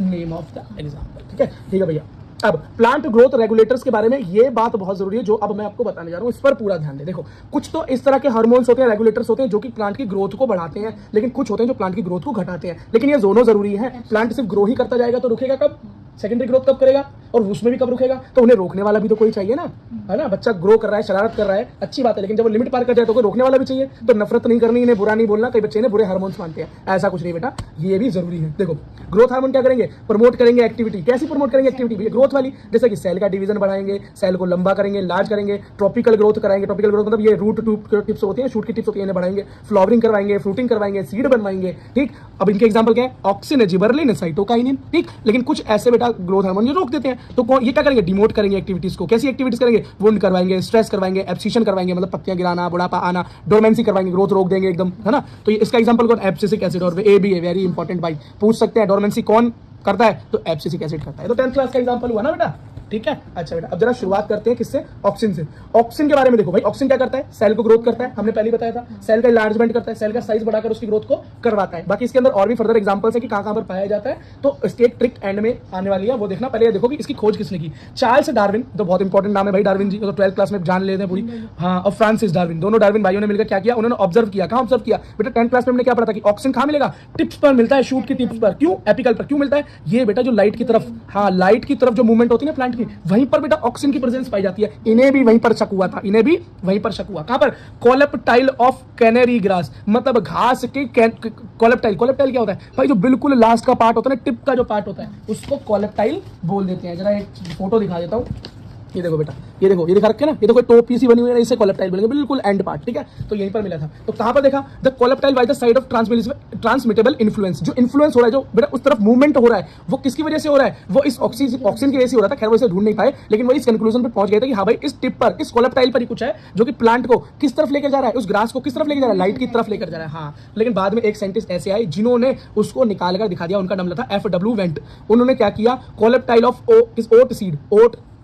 name of the example. ठीक है भैया। अब प्लांट ग्रोथ रेगुलेटर्स के बारे में ये बात बहुत जरूरी है जो अब मैं आपको बताने जा रहा हूं, इस पर पूरा ध्यान दें। देखो कुछ तो इस तरह के हार्मोन्स होते हैं, रेगुलेटर्स होते हैं जो कि प्लांट की ग्रोथ को बढ़ाते हैं, लेकिन कुछ होते हैं जो प्लांट की ग्रोथ को घटाते हैं। लेकिन ये दोनों जरूरी है। प्लांट सिर्फ ग्रो ही करता जाएगा तो रुकेगा कब, सेकेंडरी ग्रोथ कब करेगा, और उसमें भी कब रुकेगा, तो उन्हें रोकने वाला भी तो कोई चाहिए ना, है ना। बच्चा ग्रो कर रहा है, शरारत कर रहा है, अच्छी बात है, लेकिन जब वो लिमिट पार कर जाए तो कोई रोकने वाला भी चाहिए। तो नफरत नहीं करनी, इन्हें बुरा नहीं बोलना। कई बच्चे इन्हें बुरे हार्मोन्स मानते हैं, ऐसा कुछ नहीं बेटा, ये भी जरूरी है। देखो ग्रोथ हार्मोन क्या करेंगे, प्रमोट करेंगे एक्टिविटी। कैसी प्रमोट करेंगे एक्टिविटी, ग्रोथ वाली, जैसे कि सेल का डिवीजन बढ़ाएंगे, सेल को लंबा करेंगे, लार्ज करेंगे, ट्रॉपिकल ग्रोथ कराएंगे। ट्रॉपिकल ग्रोथ मतलब ये रूट टिप्स होती है, शूट की टिप्स होती है, इन्हें बढ़ाएंगे, फ्लावरिंग करवाएंगे, फ्रूटिंग करवाएंगे, सीड बनवाएंगे। ठीक, अब इनके एग्जांपल क्या है, ऑक्सिन, जिबरलिन, साइटोकाइनिन। ठीक, लेकिन कुछ ऐसे बेटा ग्रोथ हार्मोन जो रोक देते हैं, तो ये क्या करेंगे, डिमोट करेंगे एक्टिविटीज को। कैसी एक्टिविटीज करेंगे, वुंड करवाएंगे, स्ट्रेस करवाएंगे, एब्सिशन करवाएंगे, मतलब पत्तियां गिराना, बुढ़ापा आना, डोरमेंसी करवाएंगे, ग्रोथ रोक देंगे एकदम, है ना। तो इसका एग्जांपल कौन, एब्सिसिक एसिड। और ए भी है, वेरी इंपॉर्टेंट भाई, पूछ सकते हैं डोरमेंसी कौन करता है, तो एब्सिसिक एसिड करता है। तो 10th क्लास का एग्जांपल हुआ ना बेटा। ठीक है, अच्छा बेटा, अब जरा शुरुआत करते हैं किससे, ऑक्सिन से। ऑक्सिन के बारे में देखो भाई, ऑक्सिन क्या करता है, सेल को ग्रोथ करता है, हमने पहले बताया था, सेल का इलार्जमेंट करता है, सेल का साइज बढ़ाकर उसकी ग्रोथ को करवाता है। बाकी इसके अंदर और भी फर्दर एग्जांपल्स है कि कहां पर पाया जाता है, तो इसकी एक ट्रिक एंड में आने वाली है, वो देखना। पहले देखो कि इसकी खोज किसने की, चार्ल्स डार्विन, तो बहुत इंपॉर्टेंट नाम है भाई डार्विन जी, तो 12th क्लास में जान लेते हैं पूरी। हाँ, और फ्रांसिस डार्विन, दोनों डार्विन भाइयों ने मिलकर क्या किया, उन्होंने ऑब्जर्व किया। कहां ऑब्जर्व किया बेटा, 10th क्लास में हमने क्या पढ़ा था कि ऑक्सिन कहां मिलेगा, टिप्स पर मिलता है, शूट की टिप्स पर। क्यों, एपिकल पर क्यों मिलता है, ये बेटा जो लाइट की तरफ, हाँ लाइट की तरफ जो मूवमेंट होती है ना प्लांट की, वहीं पर बेटा ऑक्सिन की प्रेजेंस पाई जाती है। इन्हें भी वहीं पर शक हुआ था, इन्हें भी वहीं पर शक हुआ। कहां पर, कोलेप्टाइल ऑफ कैनरी ग्रास, मतलब घास के कोलेप्टाइल। कोलेप्टाइल क्या होता है भाई, जो बिल्कुल लास्ट का पार्ट होता है ना, टिप का जो पार्ट होता है, उसको कोलेप्टाइल बोल देते हैं। जरा एक फोटो दिखा देता हूं, ये देखो बेटा, ये देखो, ये दिखा रखे ना, ये देखो टोपी सी बनी हुई है, इसे कोलेप्टाइल बोलेंगे, बिल्कुल एंड पार्ट। ठीक है, तो यहीं पर मिला था। तो कहां पर देखा, the coleoptile by the side of transmittable influence. जो इन्फ्लुएंस हो रहा है, जो बेटा उस तरफ मूवमेंट हो रहा है, वो किसकी वजह से हो रहा है, वो इस ऑक्सीजन की वजह से हो रहा था। खैर वो इसे ढूंढ नहीं पाए, लेकिन वो इस कंक्लूजन पर पहुंच गए थे कि हाँ भाई इस टिप पर, इस कोलेप्टाइल पर ही कुछ है जो कि प्लांट को किस तरफ लेकर जा रहा है, उस ग्रास को किस तरफ लेकर जा रहा है, लाइट की तरफ लेकर जा रहा है। हाँ, लेकिन बाद में एक साइंटिस्ट ऐसे आए जिन्होंने उसको निकाल कर दिखा दिया, उनका नाम था FW वेंट। उन्होंने क्या किया, कोलेप्टाइल ऑफ ओट सीड,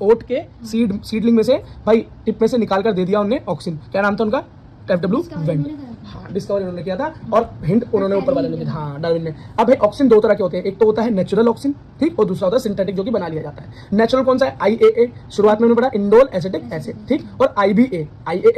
ओट के सीडलिंग में से भाई टिप में से निकाल कर दे दिया उन्होंने ऑक्सिन। क्या नाम था उनका, FW वेंट। हाँ, डिस्कवरी उन्होंने किया था, और हिंट उन्होंने ऊपर वाले ने दिया, हाँ डार्विन ने। अब भाई ऑक्सिन दो तरह के होते हैं, एक तो होता है नेचुरल ऑक्सिन, ठीक, और दूसरा होता है सिंथेटिक, जो कि बना लिया जाता है। नेचुरल कौन सा है, IAA, शुरुआत में उन्होंने पढ़ा, इंडोल एसिटिक एसिड। ठीक, और IBA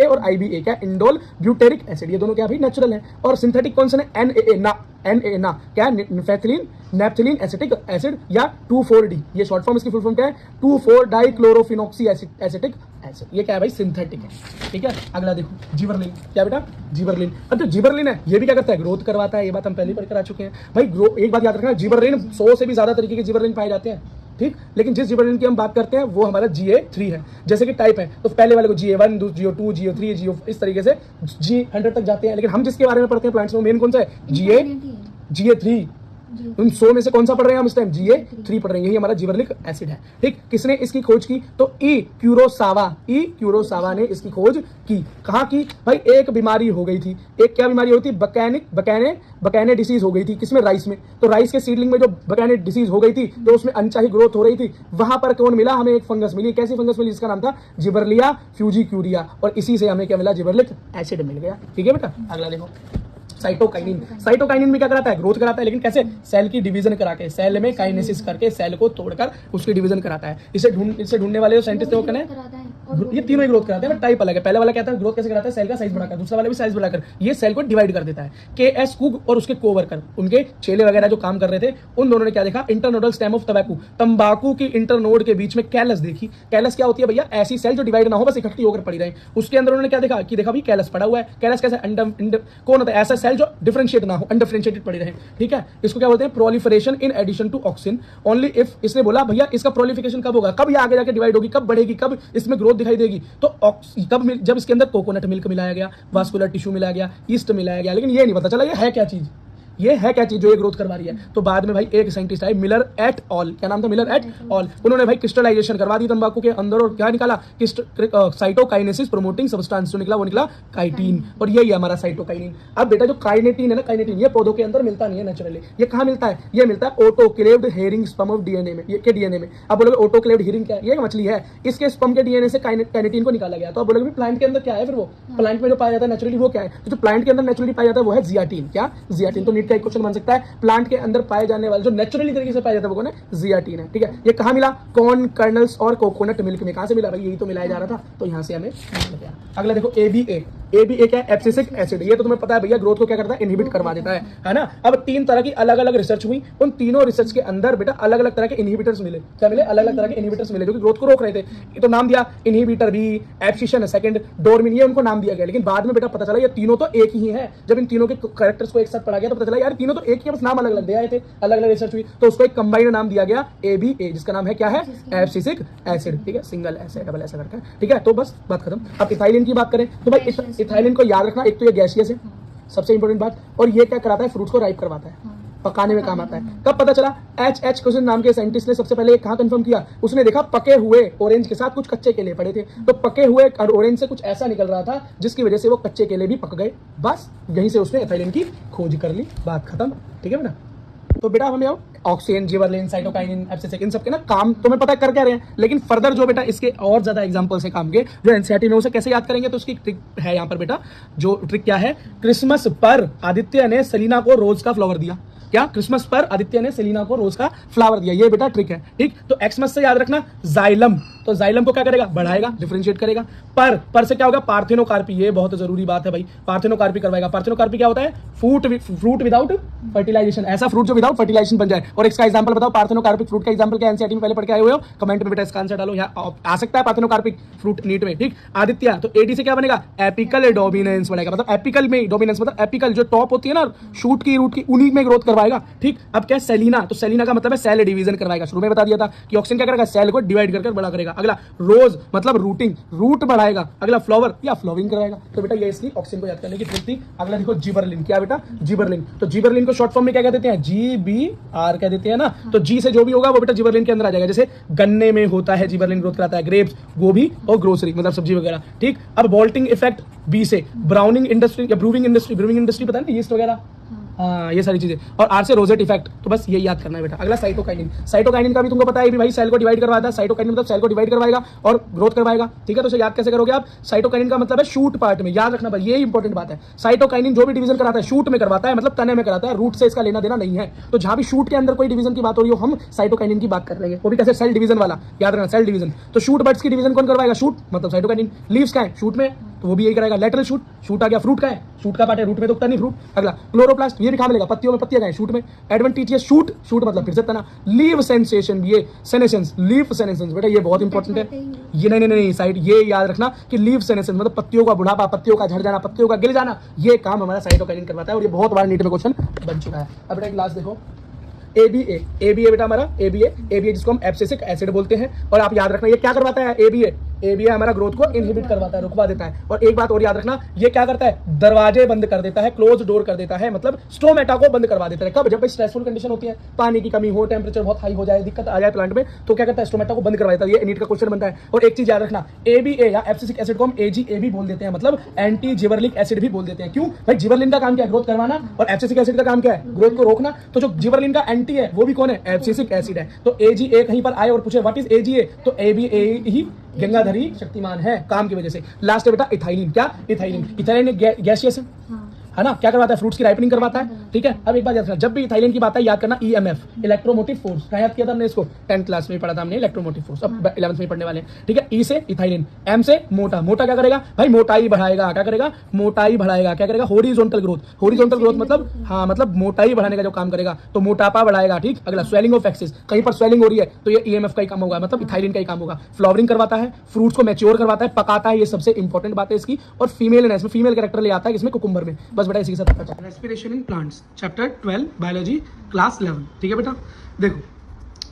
और IBA क्या, इंडोल ब्यूटेरिक एसिड, ये दोनों क्या भाई नेचुरल है। और सिंथेटिक कौन सा है, NAA ना क्या, नेप्थिलीन एसिटिक एसिड या 2,4-D, ये शॉर्ट फॉर्म, इसकी फुल फॉर्म क्या है, 2,4-डाइक्लोरोफिनॉक्सी एसिटिक एसिड। ये क्या है भाई, सिंथेटिक है। ठीक है, अगला देखो जिबरलिन, क्या बेटा, जिबरलिन। अब जो जिबरलिन है ये भी क्या करता है, ग्रोथ करवाता है, ये बात हम पहले पढ़कर आ चुके हैं भाई। एक बात याद रखना, जिबरलिन 100 से भी ज्यादा तरीके के जिबरलिन पाए जाते हैं। ठीक, लेकिन जिस जिबरलिन की हम बात करते हैं वो हमारा GA3 है। जैसे कि टाइप है, तो पहले वाले को GA1, GA2, GA3, इस तरीके से G100 तक जाते हैं। लेकिन हम जिसके बारे में पढ़ते हैं प्लांट्स में, मेन कौन सा है, GA3। उन 100 में से कौन सा पढ़ रहे हैं हम इस टाइम, GA3 पढ़ रहे हैं, यही हमारा जिबरलिक एसिड है। ठीक, किसने इसकी खोज की, तो ई क्यूरोसावा ने इसकी खोज की। कहाँ की भाई, एक बीमारी हो गई थी, एक क्या बीमारी होती थी, बकैने डिसीज हो गई थी, किसमें, राइस में। तो राइस के सीडलिंग में जो बकैने डिसीज हो गई थी, तो उसमें अनचाही ग्रोथ हो रही थी, वहां पर कौन मिला हमें, एक फंगस मिली। कैसी फंगस मिली, जिसका नाम था जिबरलिया फ्यूजिक्यूरिया, और इसी से हमें क्या मिला, जिबरलिक एसिड मिल गया। ठीक है बेटा, अगला देखो साइटोकाइनिन भी क्या कराता है, ग्रोथ कराता है, लेकिन कैसे, सेल की डिवीजन करा के, सेल में काइनेसिस करके सेल को तोड़कर उसकी डिवीजन कराता है। इसे ढूंढने वाले जो साइंटिस्ट थे वो कहने, ये तीनों ही ग्रोथ कराते हैं, टाइप अलग है। पहले वाला कहता है ग्रोथ कैसे कराता है, सेल का साइज बढ़ाकर, दूसरा वाला भी साइज बढ़ाकर ये सेल को डिवाइड कर देता है। KS कुक और उसके कोवर्कर, उनके चेले वगैरह जो काम कर रहे थे, उन दोनों ने क्या देखा, इंटरनोडल स्टेम ऑफ तंबाकू की इंटरनोड के बीच में कैलस देखी। कैलस क्या होती है भैया, ऐसी सेल जो डिवाइड ना हो, बस इकट्ठी होकर पड़ी रहे। उसके अंदर उन्होंने क्या देखा कि देखा भाई कैलस पड़ा हुआ है। कैलस कैसे, कौन होता है, ऐसा सेल जो डिफरेंशिएट ना हो, अनडिफरेंशिएटेड पड़े रहे, ठीक है, इसको क्या बोलते हैं, proliferation in addition to auxin only if, इसने बोला भैया इसका प्रोलिफिकेशन कब होगा, कब ये आगे जाके डिवाइड होगी, कब बढ़ेगी, कब इसमें ग्रोथ दिखाई देगी, तो कब, जब इसके अंदर कोकोनट मिल्क मिलाया गया, वास्कुलर टिश्यू मिलाया गया, ईस्ट मिलाया गया। लेकिन ये नहीं पता चला ये है क्या चीज, ये है क्या चीज जो ये ग्रोथ करवा रही है। तो बाद में भाई एक साइंटिस्ट आए, मिलर एट ऑल, क्या नाम था, मिलर एट ऑल, उन्होंने भाई क्रिस्टलाइजेशन करवा दी तंबाकू के अंदर और क्या निकाला, साइटोकाइनेसिस प्रोमोटिंग सब्सटेंस, जो निकला वो निकला काइटिन, और यही है हमारा साइटोकाइनिन। अब बेटा जो काइनेटिन है ना, काइनेटिन ये पौधों के अंदर मिलता नहीं है नेचुरली, ये कहाँ मिलता है, ये मिलता है autoclaved herring sperm of DNA में, ये के डीएनए में। अब बोलोगे ऑटोक्लेव्ड हेरिंग क्या है, ये मछली है, इसके स्पर्म के डीएनए से काइनेटिन को निकाला गया। तो अब बोलोगे प्लांट के अंदर क्या है, फिर वो प्लांट में जो पाया जाता है नेचुरली वो क्या है, तो जो प्लांट के अंदर नेचुरली पाया जाता है वो है जियाटिन। क्या, जियाटिन। तो नीट का एक क्वेश्चन बन सकता है, प्लांट के अंदर पाए जाने वाले जो नेचुरली तरीके से पाया जाता है वो कौन है, जियाटिन है, ठीक है। ये कहाँ मिला, कॉर्न कर्नल्स और कोकोनट मिल्क में। कहाँ से मिला भाई, यही तो मिलाया जा रहा था, तो यहाँ से हमें मिल गया। अगला देखो ABA, ABA क्या है, एब्सिसिक एसिड। ये तो तुम्हें पता है भैया, ग्रोथ को क्या करता है, इनहिबिट करवा देता है ना। अब 3 तरह की अलग अलग रिसर्च हुई, उन तीनों रिसर्च के अंदर बेटा अलग अलग तरह के इनहिबिटर्स मिले। क्या मिले, अलग अलग तरह के इनहिबिटर्स मिले जो कि ग्रोथ को रोक रहे थे। ये तो नाम दिया इनहिबिटर बी, एब्सिशन सेकंड, डोरमिन, ये उनको नाम दिया गया। लेकिन बाद में बेटा पता चला ये तीनों तो एक ही है। जब इन तीनों के कैरेक्टर्स को एक साथ पढ़ा गया तो पता चला यार तीनों तो एक ही, बस नाम अलग अलग दिए थे, अलग अलग रिसर्च हुई, तो उसको एक कंबाइंड नाम दिया गया ABA, जिसका नाम है क्या है, एब्सिसिक एसिड, ठीक है, सिंगल ऐसे डबल ऐसा करके, ठीक है। तो बस बात खत्म। अब इथाइलिन की बात करें तो भाई इथाइलिन को याद रखना, एक तो ये गैसियस है, सबसे इंपॉर्टेंट बात, और ये क्या कराता है, फ्रूट्स को राइप करवाता है, पकाने में काम आता है। कब पता चला, H क्वेश्चन नाम के साइंटिस्ट ने सबसे पहले कहां कंफर्म किया, उसने देखा पके हुए ऑरेंज के साथ कुछ कच्चे केले पड़े थे, तो पके हुए ऑरेंज से कुछ ऐसा निकल रहा था जिसकी वजह से वो कच्चे केले भी पक गए। बस यहीं से उसने इथाइलिन की खोज कर ली, बात खत्म, ठीक है बेटा। तो बेटा हमें ऑक्सीजन, जिबरलिन, साइटोकाइनिन, एब्सिसिक, इन सब के ना काम तुम्हें पता है कर क्या रहे हैं, लेकिन फर्दर जो बेटा इसके और ज्यादा एग्जांपल्स है काम के, जो एनसीईआरटी में उसे कैसे याद करेंगे, तो उसकी ट्रिक है यहाँ पर बेटा। जो ट्रिक क्या है, क्रिसमस पर आदित्य ने सेलिना को रोज का फ्लावर दिया। क्या, क्रिसमस पर आदित्य ने सेलिना को रोज का फ्लावर दिया, ये बेटा ट्रिक है, ठीक। तो एक्समस से याद रखना जाइलम, तो जाइलम को क्या करेगा, बढ़ाएगा, डिफरेंशिएट करेगा। पर से क्या होगा, पार्थेनोकार्पी, ये बहुत जरूरी बात है भाई, पार्थेनोकार्पी करवाएगा। पार्थेनोकार्पी क्या होता है, फ्रूट विदाउट फर्टिलाइजेशन, ऐसा फ्रूट जो विदाउट फर्टिलाइजेशन बन जाए। और इसका एग्जांपल बताओ, पार्थेनोकार्पिक फ्रूट का एग्जांपल क्या एनसीईआरटी में पहले पढ़ के आए हुए हो, कमेंट में बेटा इसका आंसर डालो, यहाँ आ सकता है पार्थेनोकार्पिक फ्रूट नीट में, ठीक। आदित्य, तो AD से क्या बनेगा, एपिकल डोमिनेंस बढ़ेगा, मतलब एपिकल में डोमिनेंस, मतलब एपिकल जो टॉप होती है ना शूट की, रूट की, उन्हीं में ग्रोथ करवाएगा, ठीक। अब क्या सेलिना, तो सेलिना का मतलब है सेल डिवीजन करवाएगा। शुरू में बता दिया था कि ऑक्सीजन क्या करेगा, सेल को डिवाइड करके बड़ा करेगा। अगला रोज मतलब रूटिंग, रूट बढ़ाएगा। अगला फ्लावर या फ्लावरिंग कराएगा। तो बेटा ये इसकी ऑक्सीजन को याद करने की ट्रिक थी। अगला देखो जिबरलिन, क्या बेटा, जिबरलिन, तो जिबरलिन को शॉर्ट फॉर्म में क्या कह देते हैं, GBR कह देते हैं ना। तो जी से जो भी होगा वो बेटा जिबरलिन के अंदर आ जाएगा। जैसे गन्ने में होता है जिबरलिन, ग्रोथ कराता है, ग्रेप्स, गोभी और ग्रोसरी मतलब सब्जी वगैरह, ठीक। अब बोल्टिंग इफेक्ट B से ब्राउनिंग इंडस्ट्री या ब्रूविंग इंडस्ट्री पता नहीं, यीस्ट वगैरह, हाँ ये सारी चीजें। और R से रोजेट इफेक्ट, तो बस ये याद करना है बेटा। अगला साइटोकाइनिन, साइटोकाइनिन का भी तुमको पता है भी भाई सेल को डिवाइड करवाता है। साइटोकाइनिन मतलब सेल को डिवाइड करवाएगा और ग्रोथ करवाएगा, ठीक है। तो इसे याद कैसे करोगे आप, साइटोकाइनिन का मतलब है शूट पार्ट में, याद रखना भाई, ये इंपॉर्टेंट बात है। साइटोकाइनिन जो भी डिवीजन कराता है शूट में करवाता है, मतलब तने में कराता है, रूट से इसका लेना देना नहीं है। तो जहां भी शूट के अंदर कोई डिवीजन की बात हो रही हो, हम साइटोकाइनिन की बात कर लेंगे, वो भी कैसे, सेल डिवीजन वाला, याद रखना सेल डिवीजन। तो शूट बर्ड्स की डिवीजन कौन करवाएगा, शूट मतलब साइटोकाइनिन। लीव्स का है शूट में, तो वो भी यही करेगा। लेटरल शूट, शूट आ गया, फ्रूट का है, शूट का पार्ट है, रूट में तो उगता नहीं फ्रूट। अगला क्लोरोप्लास्ट, ये भी कहां मिलेगा, पत्तियों में, पत्तियां शूट में। एडवेंटिशियस शूट, शूट मतलब फिर से तना। लीव सेंसेशन, ये सेनेसेंस, लीफ सेनेसेंस बेटा ये बहुत इंपॉर्टेंट है। ये नहीं साइड, ये याद रखना कि लीव सेनेसेंस मतलब पत्तियों का बुढ़ापा, पत्तियों का झड़ जाना, पत्तियों का गिर जाना, ये काम हमारा साइटोकाइनिन करवाता है। और ये बहुत बार नीट में क्वेश्चन बन चुका है। अब बेटा क्लास देखो, ABA बेटा हमारा ABA जिसको हम एब्सिसिक एसिड बोलते हैं। और आप याद रखना ये क्या करवाता है, ABA हमारा ग्रोथ को इनहिबिट करवाता है, रुकवा देता है। और एक बात और याद रखना, ये क्या करता है, दरवाजे बंद कर देता है, क्लोज डोर कर देता है, मतलब स्टोमेटा को बंद करवा देता है। कब, जब स्ट्रेसफुल कंडीशन होती है, पानी की कमी हो, टेम्परेचर बहुत हाई हो जाए, दिक्कत आ जाए प्लांट में, तो क्या करता है, स्टोमेटा को बंद करवा देता है। ये नीट का क्वेश्चन बनता है। और एक चीज याद रखना, ABA या एब्सिसिक एसिड को हम AGA बोल देते हैं, मतलब एंटी जिबरलिक एसिड भी बोल देते हैं। क्यों भाई, जिबरलिन का काम क्या है, ग्रोथ करवाना, और एब्सिसिक एसिड का काम क्या है, ग्रोथ को रोकना। तो जो जिबरलिन का एंटी है वो भी कौन है, एब्सिसिक एसिड है। तो AGA कहीं पर आए और पूछे व्हाट इज AGA, तो ABA ही गंगाधरी शक्तिमान है काम की वजह से। लास्ट है बेटा इथाइलिन, क्या, इथाइलिन गैसियस है ना, क्या करवाता है, फ्रूट्स की राइपनिंग करवाता है, ठीक है। अब एक बात याद रखना, जब भी इथाइलिन की बात है याद करना EMF, इलेक्ट्रोमोटिव फोर्स। कहाँ याद किया था हमने इसको, 10th क्लास में पढ़ा था हमने इलेक्ट्रोमोटिव फोर्स, अब 11th में पढ़ने वाले हैं, ठीक है। E से इथाइलिन, M से मोटा, मोटा क्या करेगा भाई, मोटाई बढ़ाएगा, क्या करेगा, मोटाई बढ़ाएगा, क्या करेगा, हॉरिजॉन्टल ग्रोथ, हॉरिजॉन्टल ग्रोथ मतलब हाँ मतलब मोटाई बढ़ाने का जो काम करेगा, तो मोटापा बढ़ाएगा, ठीक। अगला स्वेलिंग ऑफ एक्सिस, कहीं पर स्वेलिंग हो रही है तो ये EMF का ही काम होगा, मतलब इथाइलिन का ही काम होगा। फ्लावरिंग करवाता है, फ्रूट्स को मैच्योर करवाता है, पकाता है, ये सबसे इंपॉर्टेंट बात है इसकी। और फीमेल कैरेक्टर ले आता है इसमें, कुकुम्बर में, बस बस बेटा इसी के साथ respiration in plants chapter 12 biology class 11। ठीक है बेटा, देखो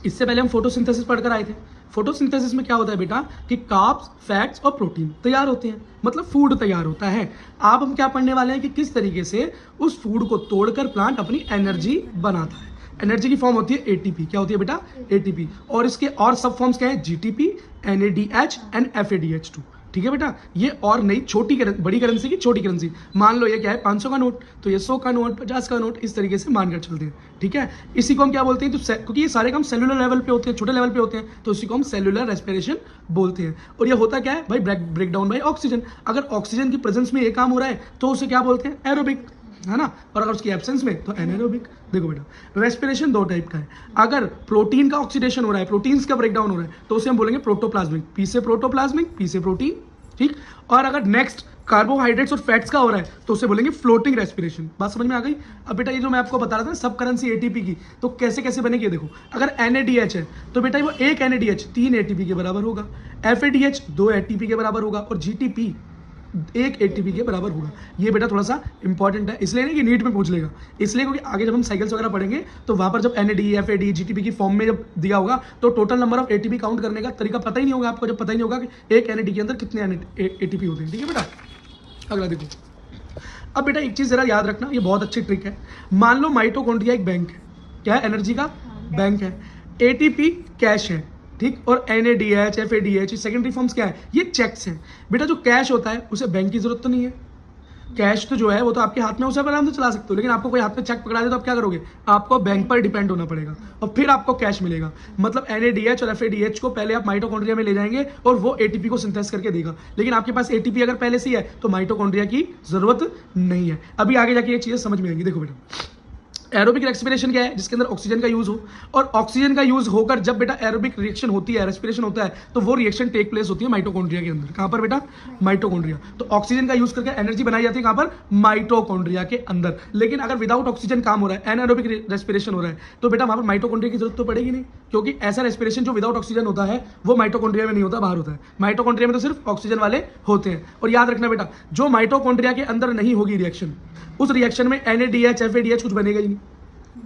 इससे पहले हम फोटोसिंथेसिस पढ़कर आए थे। फोटोसिंथेसिस में क्या होता है बेटा कि कार्ब्स, फैट्स और प्रोटीन तैयार होते हैं, मतलब फूड तैयार होता है। आप हम क्या पढ़ने वाले हैं कि किस तरीके से उस फूड को तोड़कर प्लांट अपनी एनर्जी बनाता है। एनर्जी की फॉर्म होती है एटीपी। क्या होती है बेटा? एटीपी। और इसके और सब फॉर्म्स क्या है? GTP, NADH and FADH two. ठीक है बेटा, ये और नई छोटी बड़ी करेंसी की छोटी करेंसी। मान लो ये क्या है 500 का नोट, तो ये 100 का नोट, 50 का नोट, इस तरीके से मानकर चलते हैं। ठीक है, इसी को हम क्या बोलते हैं? तो क्योंकि ये सारे काम सेलुलर लेवल पे होते हैं, छोटे लेवल पे होते हैं, तो इसी को हम सेलुलर रेस्पिरेशन बोलते हैं। और ये होता क्या है भाई? Break down by oxygen. अगर ऑक्सीजन की प्रेजेंस में ये काम हो रहा है तो उसे क्या बोलते हैं? एरोबिक, है ना। और अगर उसकी एब्सेंस में तो एनारोबिक। देखो बेटा, रेस्पिरेशन दो टाइप का है। अगर प्रोटीन का ऑक्सीडेशन हो रहा है, प्रोटीन्स का ब्रेकडाउन हो रहा है, तो उसे हम बोलेंगे प्रोटोप्लाज्मिक। पी से प्रोटोप्लाज्मिक, पी से प्रोटीन। ठीक, और अगर नेक्स्ट कार्बोहाइड्रेट्स और फैट्स का हो रहा है तो उसे बोलेंगे फ्लोटिंग रेस्पिरेशन। बात समझ में आ गई? अब बेटा ये जो मैं आपको बता रहा था सब करेंसी एटीपी की, तो कैसे कैसे बनेगी देखो। अगर एनएडीएच है तो बेटा वो एक एनएडीएच 3 एटीपी के बराबर होगा, एफएडीएच 2 एटीपी के बराबर होगा, और जीटीपी 1 एटीपी के बराबर होगा। ये बेटा थोड़ा सा इंपॉर्टेंट है, इसलिए नहीं कि नीट में पूछ लेगा, इसलिए क्योंकि आगे जब हम साइकिल्स वगैरह पढ़ेंगे तो वहां पर जब एनएडी, एफएडी, जीटीपी की फॉर्म में जब दिया होगा तो total number of ATP count करने का तरीका पता ही नहीं होगा आपको, जब पता ही नहीं होगा कि एक एनएडी के अंदर कितने एटीपी होते हैं। ठीक है बेटा, अगला देखो। अब बेटा एक चीज जरा याद रखना, ये बहुत अच्छी ट्रिक है। मान लो माइटोकॉन्ड्रिया एक बैंक है, क्या है? एनर्जी का बैंक है। एटीपी कैश है, ठीक, और एनएडीएच, एफएडीएच सेकेंडरी फॉर्म्स क्या है? ये चेक्स हैं। बेटा जो कैश होता है उसे बैंक की जरूरत तो नहीं है। कैश तो जो है वो तो आपके हाथ में, उसे आराम से चला सकते हो, लेकिन आपको कोई हाथ में चेक पकड़ा दे तो आप क्या करोगे? आपको बैंक पर डिपेंड होना पड़ेगा और फिर आपको कैश मिलेगा। मतलब एनएडीएच और एफएडीएच को पहले आप माइटोकॉन्ड्रिया में ले जाएंगे और वो एटीपी को सिंथेसिस करके देगा, लेकिन आपके पास एटीपी अगर पहले से ही है तो माइटोकॉन्ड्रिया की जरूरत नहीं है। अभी आगे जाके ये चीजें समझ में आएंगी। देखो बेटा, एरोबिक रेस्पिरेशन क्या है? जिसके अंदर ऑक्सीजन का यूज हो, और ऑक्सीजन का यूज होकर जब बेटा एरोबिक रिएक्शन होती है, रेस्पिरेशन होता है, तो वो रिएक्शन टेक प्लेस होती है माइटोकॉन्ड्रिया के अंदर। कहां पर बेटा? माइटोकॉन्ड्रिया। तो ऑक्सीजन का यूज करके एनर्जी बनाई जाती है कहां पर? माइटोकॉन्ड्रिया के अंदर। लेकिन अगर विदाउट ऑक्सीजन काम हो रहा है, एनारोबिक रेस्पिरेशन हो रहा है, तो बेटा वहां पर माइटोकॉन्ड्रिया की जरूरत तो पड़ेगी नहीं, क्योंकि ऐसा रेस्पिरेशन जो विदाउट ऑक्सीजन होता है वो माइटोकॉन्ड्रिया में नहीं होता, बाहर होता है। माइटोकॉन्ड्रिया में तो सिर्फ ऑक्सीजन वाले होते हैं। और याद रखना बेटा, जो माइटोकॉन्ड्रिया के अंदर नहीं होगी रिएक्शन, उस रिएक्शन में एनएडीएच, एफएडीएच कुछ बनेगा ही नहीं,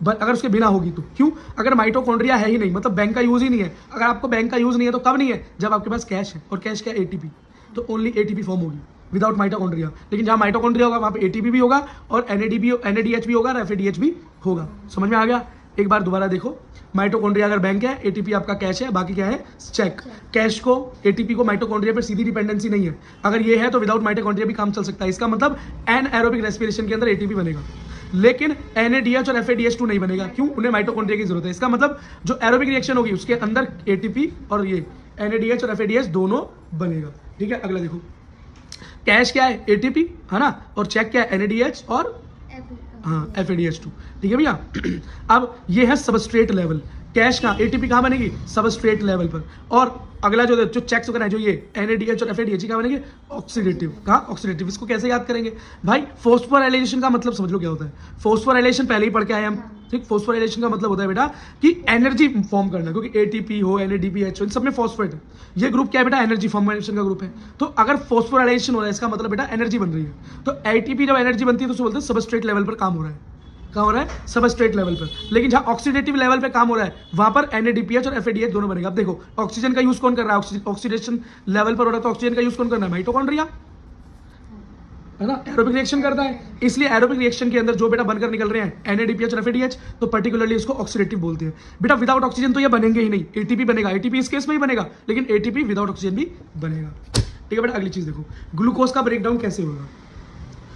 अगर उसके बिना होगी तो। क्यों? अगर माइटोकॉन्ड्रिया है ही नहीं, मतलब बैंक का यूज ही नहीं है। अगर आपको बैंक का यूज नहीं है तो कब नहीं है? जब आपके पास कैश है, और कैश क्या? एटीपी। तो ओनली एटीपी फॉर्म होगी विदाउट माइटोकॉन्ड्रिया। लेकिन जहां माइटोकॉन्ड्रिया होगा वहां पे एटीपी भी होगा, और एनएडीएच भी होगा, और एफएडीएच भी होगा। समझ में आ गया? एक बार दोबारा देखो, माइटोकॉन्ड्रिया अगर बैंक है, एटीपी आपका कैश है, बाकी क्या है? चेक। कैश को, एटीपी को माइटोकॉन्ड्रिया पर सीधी डिपेंडेंसी नहीं है। अगर ये है तो विदाउट माइटोकॉन्ड्रिया भी काम चल सकता है। इसका मतलब एनाएरोबिक रेस्पिरेशन के अंदर एटीपी बनेगा, लेकिन एनएडीएच और एफएडीएच2 नहीं बनेगा। क्यों? उन्हें माइटोकॉन्ड्रिया की जरूरत है। इसका मतलब जो एरोबिक रिएक्शन होगी उसके अंदर एटीपी और ये एनएडीएच और एफएडीएच दोनों बनेगा। ठीक है, अगला देखो। कैश क्या है? एटीपी, है ना, और चेक क्या है? एनएडीएच और हाँ एफएडीएच2। ठीक है भैया। अब ये है सबस्ट्रेट लेवल। कैश का एटीपी कहाँ बनेगी? सबस्ट्रेट लेवल पर। और अगला जो चेक्स वगैरह है, जो ये एनएडीएच और एफएडीएच कहाँ बनेंगे? ऑक्सीडेटिव। कहाँ? ऑक्सीडेटिव। इसको कैसे याद करेंगे भाई? फोस्फोराइलेशन का मतलब समझ लो क्या होता है। फोस्फोराइलेशन पहले ही पढ़ के आए हम, ठीक। फोस्फोराइलेशन का मतलब होता है बेटा कि एनर्जी फॉर्म करना, क्योंकि एटीपी हो, एनएडीपीएच हो, इन सब में फॉस्फेट है। ये ग्रुप क्या है बेटा? एनर्जी फॉर्मेशन का ग्रुप है। तो अगर फोस्फोराइलेशन हो रहा है इसका मतलब बेटा एनर्जी बन रही है। तो एटीपी जब एनर्जी बनती है तो उसे बोलते हैं सबस्ट्रेट लेवल पर काम हो रहा है। कहाँ हो रहा है? सबस्ट्रेट लेवल पर। लेकिन जहां ऑक्सीडेटिव लेवल पे काम हो रहा है वहां पर एनएडीपीएच और एफएडीएच दोनों बनेगा। अब देखो, ऑक्सीजन का यूज कौन कर रहा है? ऑक्सीडेशन लेवल पर हो रहा है तो ऑक्सीजन का यूज कौन करना है? माइटोकॉन्ड्रिया, है ना, एरोबिक रिएक्शन करता है। इसलिए एरोबिक रिएक्शन के अंदर जो बेटा बनकर निकल रहे हैं एनएडीपीएच और एफएडीएच, तो पर्टिकुलरली इसको ऑक्सीडेटिव बोलते हैं। बेटा विदाउट ऑक्सीजन तो ये बनेंगे ही नहीं, एटीपी बनेगा। एटीपी इस केस में ही बनेगा, लेकिन एटीपी विदाउट ऑक्सीजन भी बनेगा। ठीक है बेटा, अगली चीज देखो, ग्लूकोज का ब्रेकडाउन कैसे होगा?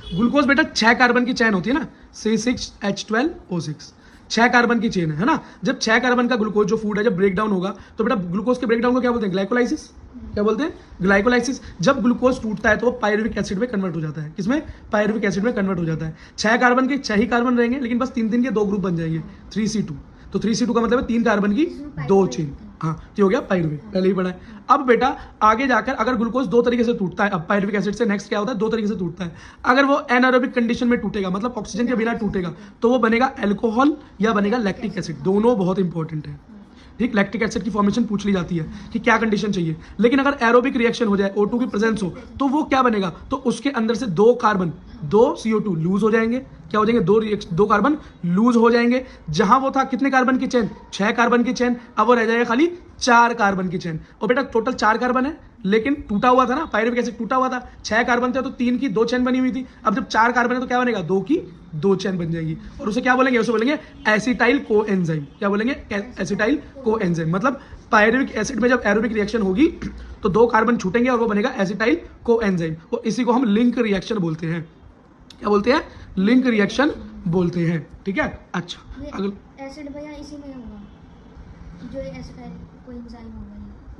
ग्लूकोज बेटा 6 कार्बन की चेन होती है ना, C6H12O6, 6 कार्बन की चेन है ना। जब 6 कार्बन का ग्लूकोज जो फूड है जब ब्रेक डाउन होगा तो बेटा ग्लूकोज के ब्रेकडाउन को क्या बोलते हैं? ग्लाइकोलाइसिस। क्या बोलते हैं? ग्लाइकोलाइसिस। जब ग्लूकोज टूटता है तो वो पायरुविक एसिड में कन्वर्ट हो जाता है। किसमें? पायरुविक एसिड में कन्वर्ट हो जाता है। 6 कार्बन के 6 ही कार्बन रहेंगे, लेकिन बस 3 के 2 ग्रुप बन जाएंगे, 3C2। तो 3C2 का मतलब है 3 कार्बन की 2 चेन। हाँ, तो हो गया पायरुविक, पहले ही पढ़ा है। अब बेटा आगे जाकर अगर ग्लूकोज 2 तरीके से टूटता है, अब पायरुविक एसिड से नेक्स्ट क्या होता है? 2 तरीके से टूटता है। अगर वो एनारोबिक कंडीशन में टूटेगा, मतलब ऑक्सीजन के बिना टूटेगा, तो वो बनेगा अल्कोहल या बनेगा लैक्टिक एसिड। दोनों बहुत इंपॉर्टेंट है। ठीक, लैक्टिक एसिड की फॉर्मेशन पूछ ली जाती है कि क्या कंडीशन चाहिए। लेकिन अगर एरोबिक रिएक्शन हो जाए, O2 की प्रेजेंस हो, तो वो क्या बनेगा, तो उसके अंदर से 2 कार्बन 2 CO2 लूज हो जाएंगे। क्या हो जाएंगे, 2 कार्बन लूज हो जाएंगे। जहां वो था कितने कार्बन की चेन, 6 कार्बन की चेन, अब वो रह जाएगा खाली 4 कार्बन की चेन। और बेटा टोटल 4 कार्बन है, लेकिन टूटा हुआ था ना, पायरुविक एसिड टूटा हुआ था, 6 कार्बन थे तो 3 की 2 चेन बनी हुई थी। अब जब 4 कार्बन है तो क्या बनेगा, 2 की 2 चेन बन जाएगी। और उसे क्या बोलेंगे, उसे बोलेंगे एसिटाइल कोएंजाइम। क्या बोलेंगे, एसिटाइल कोएंजाइम। मतलब पायरुविक एसिड में जब एरोबिक रिएक्शन होगी तो 2 कार्बन छूटेंगे और वो बनेगा एसिटाइल कोएंजाइम। और इसी को हम लिंक रिएक्शन बोलते हैं। क्या बोलते हैं, लिंक रिएक्शन बोलते हैं। ठीक है, अच्छा अगला एसिड भैया इसी में होगा जो एसिटाइल कोएंजाइम होगा।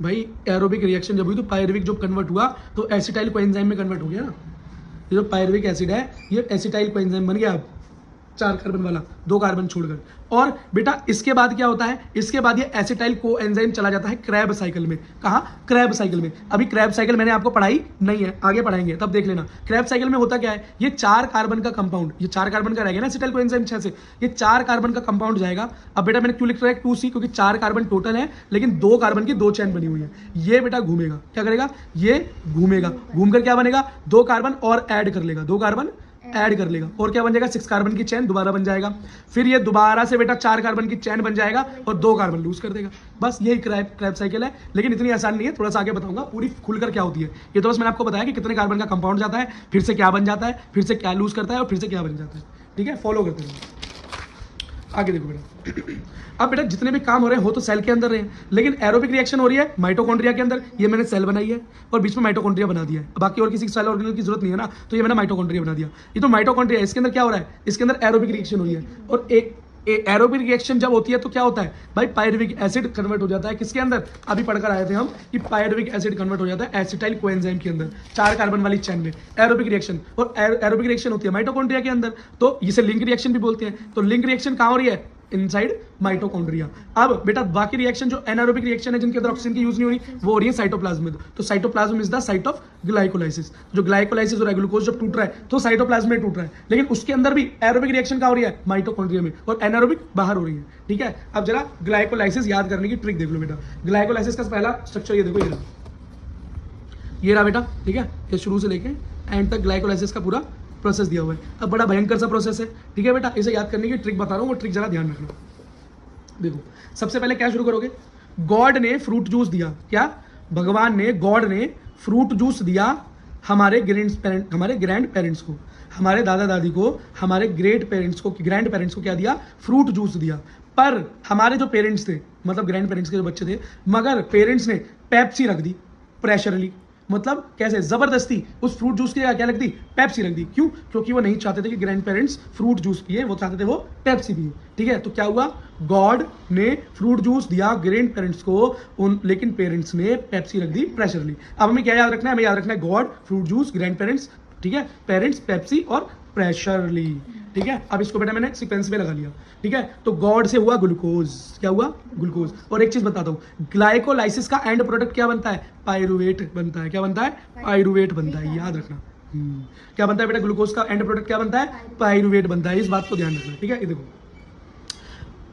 भाई एरोबिक रिएक्शन जब हुई तो पायरुविक जो कन्वर्ट हुआ तो एसिटाइल कोएंजाइम में कन्वर्ट हो गया ना। ये जो पायरुविक एसिड है ये एसिटाइल कोएंजाइम बन गया अब 4 कार्बन वाला, 2 कार्बन छोड़कर। और बेटा इसके बाद क्या होता है, इसके बाद ये एसिटाइल कोएंजाइम चला जाता है क्रैब साइकिल में। कहाँ, क्रैब साइकिल में। अभी क्रैब साइकिल मैंने आपको पढ़ाई नहीं है, आगे पढ़ाएंगे तब देख लेना। क्रैब साइकिल में होता क्या है, ये 4 कार्बन का कंपाउंड, ये 4 कार्बन का रहेगा ना एसिटाइल कोएंजाइम 6 से, ये 4 कार्बन का कंपाउंड जाएगा। अब बेटा मैंने क्यों लिख रहा है 2C, क्योंकि 4 कार्बन टोटल है लेकिन 2 कार्बन की 2 चेन बनी हुई है। ये बेटा घूमेगा, क्या करेगा, ये घूमेगा, घूमकर क्या बनेगा, 2 कार्बन और ऐड कर लेगा, 2 कार्बन ऐड कर लेगा और क्या बन जाएगा, 6 कार्बन की चेन दोबारा बन जाएगा। फिर ये दोबारा से बेटा 4 कार्बन की चेन बन जाएगा और 2 कार्बन लूज कर देगा। बस यही क्रैब साइकिल है, लेकिन इतनी आसान नहीं है, थोड़ा सा आगे बताऊंगा पूरी खुलकर क्या होती है। ये तो बस मैंने आपको बताया कि कितने कार्बन का कंपाउंड जाता है, फिर से क्या बन जाता है, फिर से क्या लूज करता है और फिर से क्या बन जाता है। ठीक है, फॉलो करते हैं, आगे देखो बेटा। अब बेटा जितने भी काम हो रहे हैं हो तो सेल के अंदर रहे हैं, लेकिन एरोबिक रिएक्शन हो रही है माइटोकॉन्ड्रिया के अंदर। ये मैंने सेल बनाई है और बीच में माइटोकॉन्ड्रिया बना दिया है, बाकी और किसी सेल ऑर्गेनल की जरूरत नहीं है ना, तो ये मैंने माइटोकॉन्ड्रिया बना दिया। ये तो माइटोकॉन्ड्रिया है, इसके अंदर क्या हो रहा है, इसके अंदर एरोबिक रिएक्शन हुई है। और एक एरोबिक रिएक्शन जब होती है तो क्या होता है भाई, पायरुविक एसिड कन्वर्ट हो जाता है किसके अंदर, अभी पढ़कर आए थे हम कि पायरुविक एसिड कन्वर्ट हो जाता है एसिटाइल कोएंजाइम के अंदर 4 कार्बन वाली चेन में, एरोबिक रिएक्शन। और एरोबिक रिएक्शन होती है माइटोकॉन्ड्रिया के अंदर, तो इसे लिंक रिएक्शन भी बोलते हैं। तो लिंक रिएक्शन कहाँ हो रही है, इनसाइड माइटोकॉन्ड्रिया। अब बेटा बाकी रिएक्शन जो एनारोबिक रिएक्शन है जिनके अंदर ऑक्सीजन की यूज नहीं हो रही वो हो रही है साइटोप्लाज्म में। तो cytoplasm is the site of glycolysis. जो ग्लाइकोलाइसिस हो रहा है, ग्लूकोज जब टूट रहा है तो साइटोप्लाज्म में टूट रहा है, लेकिन उसके अंदर भी एरोबिक रिएक्शन कहाँ हो रही है, माइटोकॉन्ड्रिया में, और एनारोबिक बाहर हो रही है। ठीक है, अब जरा ग्लाइकोलाइसिस याद करने की ट्रिक देख लो बेटा। ग्लाइकोलाइसिस का पहला स्ट्रक्चर ये देखो, ये रहा बेटा। ठीक है, ये शुरू से लेके एंड तक ग्लाइकोलाइसिस का पूरा प्रोसेस दिया हुआ है। अब बड़ा भयंकर सा प्रोसेस है। ठीक है बेटा, इसे याद करने की ट्रिक बता रहा हूँ, वो ट्रिक जरा ध्यान रखना। देखो सबसे पहले क्या शुरू करोगे, गॉड ने फ्रूट जूस दिया, क्या, भगवान ने, गॉड ने फ्रूट जूस दिया हमारे ग्रैंड पेरेंट्स को, हमारे दादा दादी को, हमारे ग्रेट पेरेंट्स को, ग्रैंड पेरेंट्स को क्या दिया, फ्रूट जूस दिया। पर हमारे जो पेरेंट्स थे, मतलब ग्रैंड पेरेंट्स के जो बच्चे थे, मगर पेरेंट्स ने पेप्सी रख दी प्रेशरली। मतलब कैसे, जबरदस्ती उस फ्रूट जूस की जगह क्या रख दी, पेप्सी रख दी। क्यों, क्योंकि वो नहीं चाहते थे कि ग्रैंड पेरेंट्स फ्रूट जूस पिए, वो चाहते थे वो पेप्सी पिए। ठीक है, तो क्या हुआ, गॉड ने फ्रूट जूस दिया ग्रैंड पेरेंट्स को, लेकिन पेरेंट्स ने पेप्सी रख दी प्रेशरली। अब हमें क्या याद रखना है, हमें याद रखना है God, fruit juice, grand parents, ठीक है, पेरेंट्स, पेप्सी और प्रेशरली। ठीक है, अब इसको बेटा मैंने सीक्वेंस में लगा लिया। ठीक है, तो गॉड से हुआ ग्लूकोज, क्या हुआ, ग्लूकोज। और एक चीज बताता हूँ, ग्लाइकोलाइसिस का एंड प्रोडक्ट क्या बनता है, पायरुवेट बनता है। क्या बनता है, पायरुवेट बनता है, याद रखना। क्या बनता है बेटा, ग्लूकोज का एंड प्रोडक्ट क्या बनता है, पायरुवेट बनता है, इस बात को ध्यान रखना। ठीक है, ये देखो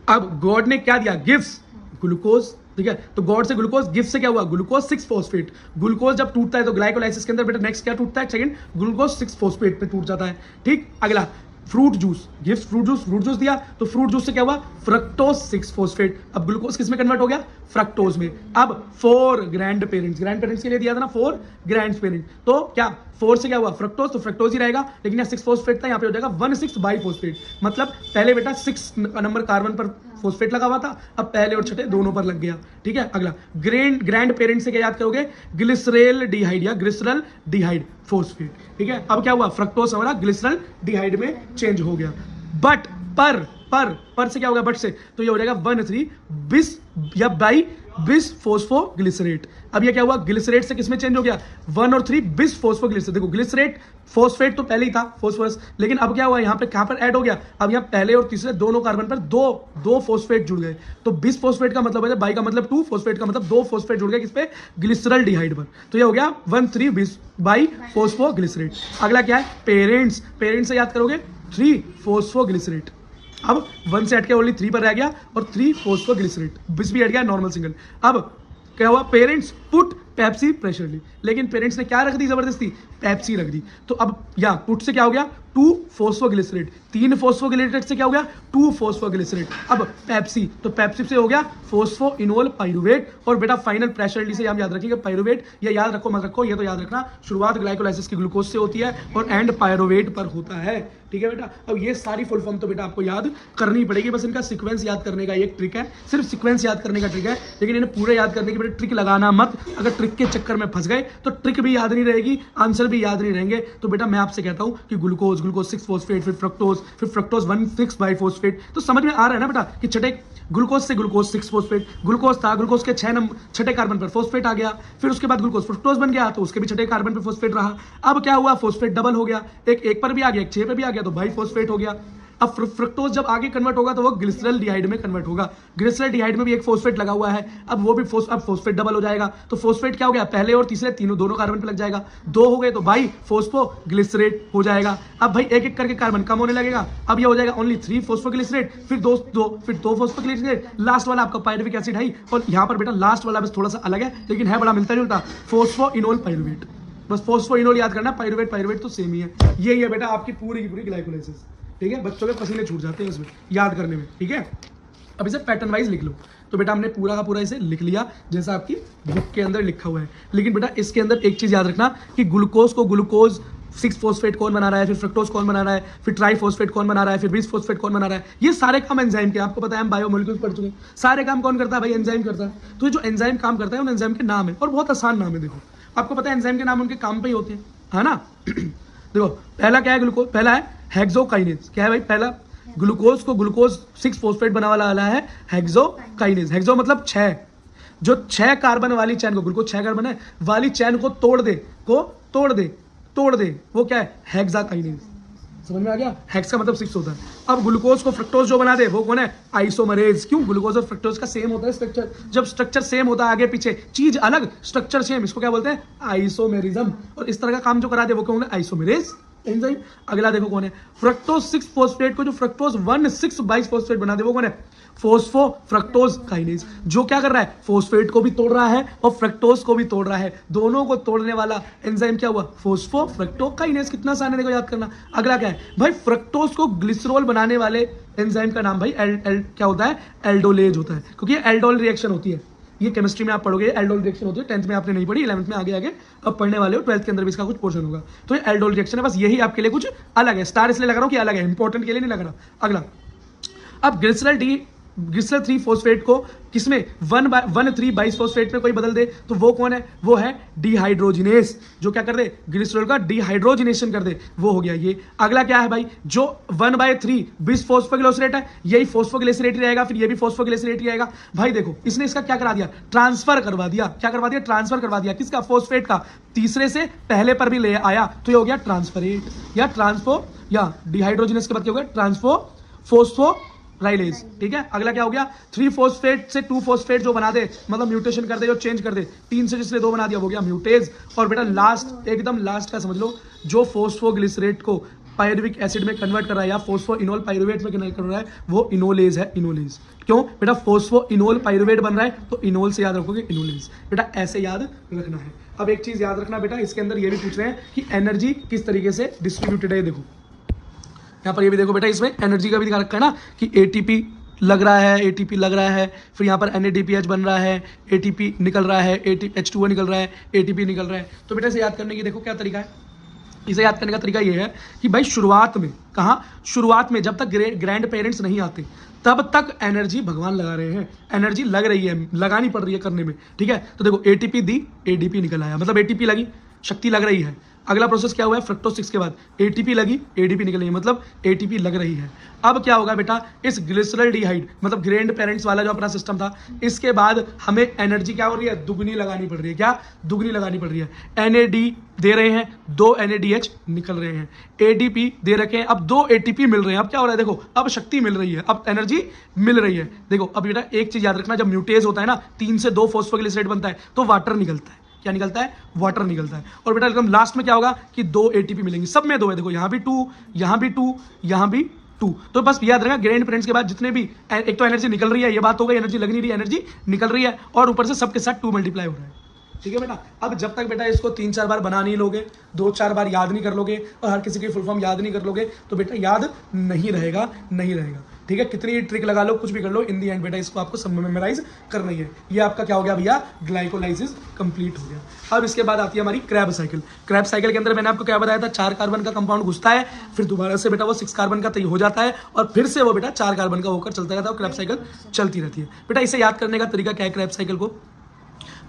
अब गॉड ने क्या दिया, गिफ्ट्स, ग्लूकोज। ठीक है, तो गॉड से ग्लूकोज, गिफ्ट से क्या हुआ, ग्लूकोज 6 फॉस्फेट। ग्लूकोज जब टूटता है तो ग्लाइकोलाइसिस के अंदर बेटा नेक्स्ट क्या टूटता है, सेकंड ग्लूकोज 6 फॉस्फेट पे टूट जाता है। ठीक, अगला fruit juice, gift fruit juice दिया, तो फ्रूट जूस से क्या हुआ, फ्रक्टोज 6 फॉस्फेट। अब ग्लूकोज किस में कन्वर्ट हो गया, फ्रक्टोज में। अब 4 ग्रैंड पेरेंट्स के लिए दिया था ना, 4 ग्रैंड पेरेंट्स, तो क्या 4 से क्या हुआ, फ्रक्टोज, तो फ्रक्टोज ही रहेगा, लेकिन यहाँ 6 फॉस्फेट था, यहाँ पे हो जाएगा 1,6 बाइफॉस्फेट। मतलब पहले बेटा 6 नंबर कार्बन पर फॉस्फेट लगा हुआ था, अब पहले और छठे दोनों पर लग गया। ठीक है, अगला ग्रैंड पेरेंट से क्या याद करोगे, ग्लिसरल डिहाइड या ग्लिसरल डिहाइड फॉस्फेट। ठीक है, अब क्या हुआ, फ्रक्टोज हमारा ग्लिसरल डिहाइड में चेंज हो गया। बट पर से क्या होगा, बट से, तो ये हो जाएगा 1,3 बिस या बाई बिस फोस्फोग्लिसरेट। अब ये क्या हुआ, ग्लिसरेट से किसमें चेंज हो गया, 1 और 3 बिस फोस्फोग्लिसरेट। देखो ग्लिसरेट फॉस्फेट तो पहले ही था, फॉस्फोरस, लेकिन अब क्या हुआ, यहाँ पे कहां पर ऐड हो गया, अब यहाँ पहले और तीसरे दोनों कार्बन पर दो फॉस्फेट जुड़ गए। तो बिस फॉस्फेट का मतलब है, बाई का मतलब 2, फॉस्फेट का मतलब 2 फॉस्फेट जुड़ गए किस पे, ग्लिसरल डिहाइड पर। तो ये हो गया 1,3 बिस बाई फोस्फोग्लिसरेट। अगला क्या है, पेरेंट्स से याद करोगे 3 फोस्फोग्लिसरेट। अब 1 से हट के ओनली 3 पर रह गया और 3 फॉस्फोग्लिसरेट, बिस भी हट गया नॉर्मल सिंगल। अब क्या हुआ, पेरेंट्स पुट पेप्सी प्रेशरली, लेकिन पेरेंट्स ने क्या रख दी जबरदस्ती, पेप्सी रख दी। तो अब या पुट से क्या हो गया 2 फॉस्फोग्लिसरेट, 3 फॉस्फोग्लिसरेट से क्या हो गया 2 फॉस्फोग्लिसरेट। अब पेप्सी, तो पेप्सी से हो गया फोस्फोइनोल पाइरुवेट। और बेटा फाइनल प्रेशरली से हम याद रखेंगे पाइरुवेट, ये याद रखो मत रखो, ये तो याद रखना शुरुआत ग्लाइकोलाइसिस की ग्लूकोज से होती है और एंड पायरुवेट पर होता है। ठीक है बेटा, अब ये सारी फुल फॉर्म तो बेटा आपको याद करनी पड़ेगी, बस इनका सीक्वेंस याद करने का एक ट्रिक है, सिर्फ सीक्वेंस याद करने का ट्रिक है, लेकिन इन्हें पूरे याद करने की बेटा ट्रिक लगाना मत। अगर ट्रिक के चक्कर में फंस गए तो ट्रिक भी याद नहीं रहेगी, आंसर भी याद नहीं रहेंगे। तो बेटा मैं आपसे कहता हूं कि ग्लूकोज 6 फॉस्फेट, फिर फ्रक्टोज 1 6 बाइफॉस्फेट। तो समझ में आ रहा है ना बेटा कि छठे ग्लूकोज से ग्लूकोज 6 फॉस्फेट, ग्लूकोज था, ग्लूकोज के 6 कार्बन पर फॉस्फेट आ गया, फिर उसके बाद ग्लूकोज फ्रक्टोज बन गया तो उसके भी 6 कार्बन पर फॉस्फेट रहा। अब क्या हुआ, फॉस्फेट डबल हो गया, एक पर भी आ गया, एक 6 पर भी आ गया, तो बाइफॉस्फेट हो गया। अब फ्रक्टोज जब आगे कन्वर्ट होगा तो वो ग्लिसरॉल्डिहाइड में कन्वर्ट होगा, ग्लिसरॉल्डिहाइड में भी एक फॉस्फेट लगा हुआ है, अब वो भी अब फॉस्फेट डबल हो जाएगा। तो फॉस्फेट क्या हो गया, पहले और तीसरे तीनों दोनों कार्बन पे लग जाएगा, 2 हो गए तो भाई फॉस्फोग्लिसरेट हो जाएगा। अब भाई एक एक करके कार्बन कम होने लगेगा, अब ये हो जाएगा ओनली 3 फॉस्फोग्लिसरेट, फिर दो फॉस्फोग्लिसरेट, लास्ट वाला आपका पायरुविक एसिड है। और यहाँ पर बेटा लास्ट वाला बस थोड़ा सा अलग है लेकिन है बड़ा मिलता जुलता, फॉस्फोइनोल पायरुवेट। बस फॉस्फोइनोल याद करना, पायरुवेट तो सेम ही है। ये है बेटा आपकी पूरी की पूरी ग्लाइकोलाइसिस। ठीक है, बच्चों के पसीने छूट जाते हैं इसमें याद करने में। ठीक है, अब इसे पैटर्न वाइज लिख लो। तो बेटा हमने पूरा का पूरा इसे लिख लिया जैसा आपकी बुक के अंदर लिखा हुआ है, लेकिन बेटा इसके अंदर एक चीज याद रखना कि ग्लूकोज को ग्लूकोज 6 फॉस्फेट कौन बना रहा है, फिर फ्रक्टोज कौन बना रहा है, फिर ट्राई फॉस्फेट कौन बना रहा है, फिर बिस फॉस्फेट कौन बना रहा है, ये सारे काम एंजाइम के। आपको पता है हम बायोमोलिक्यूल्स पढ़ चुके हैं, सारे काम कौन करता है भाई, एंजाइम करता है। तो ये जो एंजाइम काम करता है उन एंजाइम के नाम है और बहुत आसान नाम है। देखो आपको पता है एंजाइम के नाम उनके काम पे ही होते हैं, है ना। देखो पहला क्या है, ग्लूकोज पहला है हेक्सोकाइनेज। क्या है भाई, पहला ग्लूकोज को ग्लूकोज 6 फॉस्फेट बना वाला है हेक्सोकाइनेज। हेक्सो मतलब 6, जो 6 कार्बन वाली चैन को, ग्लूकोज 6 कार्बन है वाली चैन को तोड़ दे वो क्या है, हेक्साकाइनेज। समझ में आ गया, हेक्स का मतलब 6 होता है। अब ग्लूकोज को फ्रक्टोज जो बना दे वो कौन है, आइसोमरेज। क्यों, ग्लूकोज और फ्रक्टोज का सेम होता है स्ट्रक्चर, जब स्ट्रक्चर सेम होता है आगे पीछे चीज अलग स्ट्रक्चर सेम, इसको क्या बोलते हैं, आइसोमेरिज्म। और इस तरह का काम जो करा दे वो कौन है, आइसोमेरेज एंजाइम। अगला देखो कौन है, फ्रक्टोज 6 फॉस्फेट को जो फ्रक्टोज 1 6 बाइफॉस्फेट बना दे वो कौन है, फोस्फो फ्रक्टोज काइनेज। जो क्या कर रहा है, फॉस्फेट को भी तोड़ रहा है और फ्रक्टोज को भी तोड़ रहा है, दोनों को तोड़ने वाला एंजाइम क्या हुआ, फोस्फो फ्रक्टोकाइनेज। कितना आसान है देखो याद करना। अगला क्या है भाई, फ्रक्टोज को ग्लिसरॉल बनाने वाले एंजाइम का नाम भाई क्या होता है, एल्डोलेज होता है, क्योंकि एल्डोल रिएक्शन होती है। ये केमिस्ट्री में आप पढ़ोगे, एल्डोल रिएक्शन होती है, 10th में आपने नहीं पढ़ी, 11th में आगे अब पढ़ने वाले हो, 12th के अंदर भी इसका कुछ पोर्शन होगा। तो ये एल्डोल रिएक्शन है, बस यही आपके लिए कुछ अलग है, स्टार इसलिए लगा रहा हूं कि अलग है, इंपॉर्टेंट के लिए नहीं लग रहा। अगला, अब ग्लिसरॉल 3 फॉस्फेट को किसमें 1,3 बाइफॉस्फेट में कोई बदल दे तो वो कौन है, वो है डिहाइड्रोजिनेस। जो क्या कर दे, ग्लिसरॉल का डिहाइड्रोजिनेशन कर दे, वो हो गया ये। अगला क्या है भाई, जो 1/3 बिस फॉस्फोग्लिसरेट है, यही फॉस्फोग्लिसरेट ही रहेगा, फिर ये भी फॉस्फोग्लिसरेट ही रहेगा। भाई देखो इसने इसका क्या करा दिया, ट्रांसफर करवा दिया। क्या करवा दिया, ट्रांसफर करवा दिया, किसका, फॉस्फेट का, तीसरे से पहले पर भी ले आया, तो ये हो गया ट्रांसफरेट या ट्रांसफो, या डिहाइड्रोजिनेस के बाद क्या हो गया, ट्रांसफो फोस्फो राइलेज। ठीक है, अगला क्या हो गया, 3 फॉस्फेट से 2 फॉस्फेट जो बना दे, मतलब म्यूटेशन कर दे, जो चेंज कर दे, 3 से जिसने 2 बना दिया वो गया म्यूटेज। और बेटा लास्ट, एकदम लास्ट का समझ लो, जो फोस्फोग्लिसरेट को पायरुविक एसिड में कन्वर्ट कर रहा है या फोस्फोइनोल पायरुवेट में कन्वर्ट कर रहा है, वो इनोलेज है, इनोलेज। क्यों बेटा, फोस्फोइनोल पायरुवेट बन रहा है तो इनोल से याद रखोगे, इनोलेज। बेटा ऐसे याद रखना है। अब एक चीज याद रखना बेटा, इसके अंदर ये भी पूछ रहे हैं कि एनर्जी किस तरीके से डिस्ट्रीब्यूटेड है। देखो यहाँ पर ये भी देखो बेटा, इसमें एनर्जी का भी दिखा रखा है ना कि एटीपी लग रहा है, फिर यहाँ पर NADPH बन रहा है, ATP निकल रहा है, H2O निकल रहा है, ATP निकल रहा है। तो बेटा इसे याद करने की देखो क्या तरीका है, इसे याद करने का तरीका ये है कि भाई शुरुआत में, कहाँ, शुरुआत में जब तक ग्रैंड पेरेंट्स नहीं आते तब तक एनर्जी भगवान लगा रहे हैं, एनर्जी लग रही है, लगानी पड़ रही है करने में। ठीक है, तो देखो ATP दी, ADP निकल आया, मतलब ATP लगी, शक्ति लग रही है। अगला प्रोसेस क्या हुआ है, फ्रक्टोज 6 के बाद ATP लगी, ADP निकल रही है, मतलब ATP लग रही है। अब क्या होगा बेटा, इस ग्लिसरॉल्डिहाइड मतलब ग्रैंड पेरेंट्स वाला जो अपना सिस्टम था, इसके बाद हमें एनर्जी क्या हो रही है, दुगनी लगानी पड़ रही है। क्या, दुगनी लगानी पड़ रही है। NAD दे रहे हैं, 2 NADH निकल रहे हैं, ADP दे रखे हैं, अब 2 ATP मिल रहे हैं। अब क्या हो रहा है, देखो अब शक्ति मिल रही है, अब एनर्जी मिल रही है। देखो अब बेटा एक चीज याद रखना, जब म्यूटेज होता है ना, 3 से 2 फॉस्फोग्लिसरेट बनता है तो वाटर निकलता है। क्या निकलता है, वाटर निकलता है। और बेटा एकदम लास्ट में क्या होगा कि 2 ATP मिलेंगे, सब में 2 है। देखो यहाँ भी 2, यहाँ भी 2, यहाँ भी 2। तो बस याद रखना ग्रेड पेरेंट्स के बाद जितने भी एक तो एनर्जी निकल रही है, ये बात हो गई, एनर्जी लग नहीं रही है, एनर्जी निकल रही है, और ऊपर से सबके साथ 2 मल्टीप्लाई हो रहा है। ठीक है बेटा। अब जब तक बेटा इसको 3-4 बार बना नहीं लोगे, 2-4 बार याद नहीं कर लोगे, और हर किसी की फुल फॉर्म याद नहीं कर लोगे, तो बेटा याद नहीं रहेगा, नहीं रहेगा। ठीक है, कितनी ट्रिक लगा लो, कुछ भी कर लो, इन दी एंड बेटा इसको आपको सब मेमोराइज करना ही है। ये आपका क्या हो गया भैया, ग्लाइकोलाइसिस कंप्लीट हो गया। अब इसके बाद आती है हमारी क्रैब साइकिल। क्रैब साइकिल के अंदर मैंने आपको क्या बताया था, 4 कार्बन का कंपाउंड घुसता है, फिर दोबारा से बेटा वो 6 कार्बन का हो जाता है, और फिर से वो बेटा 4 कार्बन का होकर चलता रहता है, क्रैब साइकिल चलती रहती है। बेटा इसे याद करने का तरीका क्या है क्रैब साइकिल को,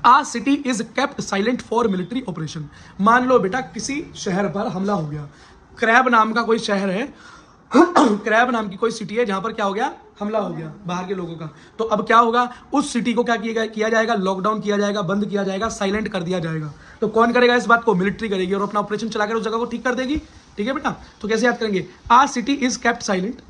a city is kept silent for military operation. मान लो बेटा किसी शहर पर हमला हो गया, क्रैब नाम का कोई शहर है क्रैब नाम की कोई सिटी है जहां पर क्या हो गया, हमला हो गया बाहर के लोगों का। तो अब क्या होगा, उस सिटी को क्या किया जाएगा, लॉकडाउन किया जाएगा, बंद किया जाएगा, साइलेंट कर दिया जाएगा। तो कौन करेगा इस बात को, मिलिट्री करेगी, और अपना ऑपरेशन चलाकर उस जगह को ठीक कर देगी। ठीक है बेटा। तो कैसे याद करेंगे, आ सिटी इज केप्ट साइलेंट,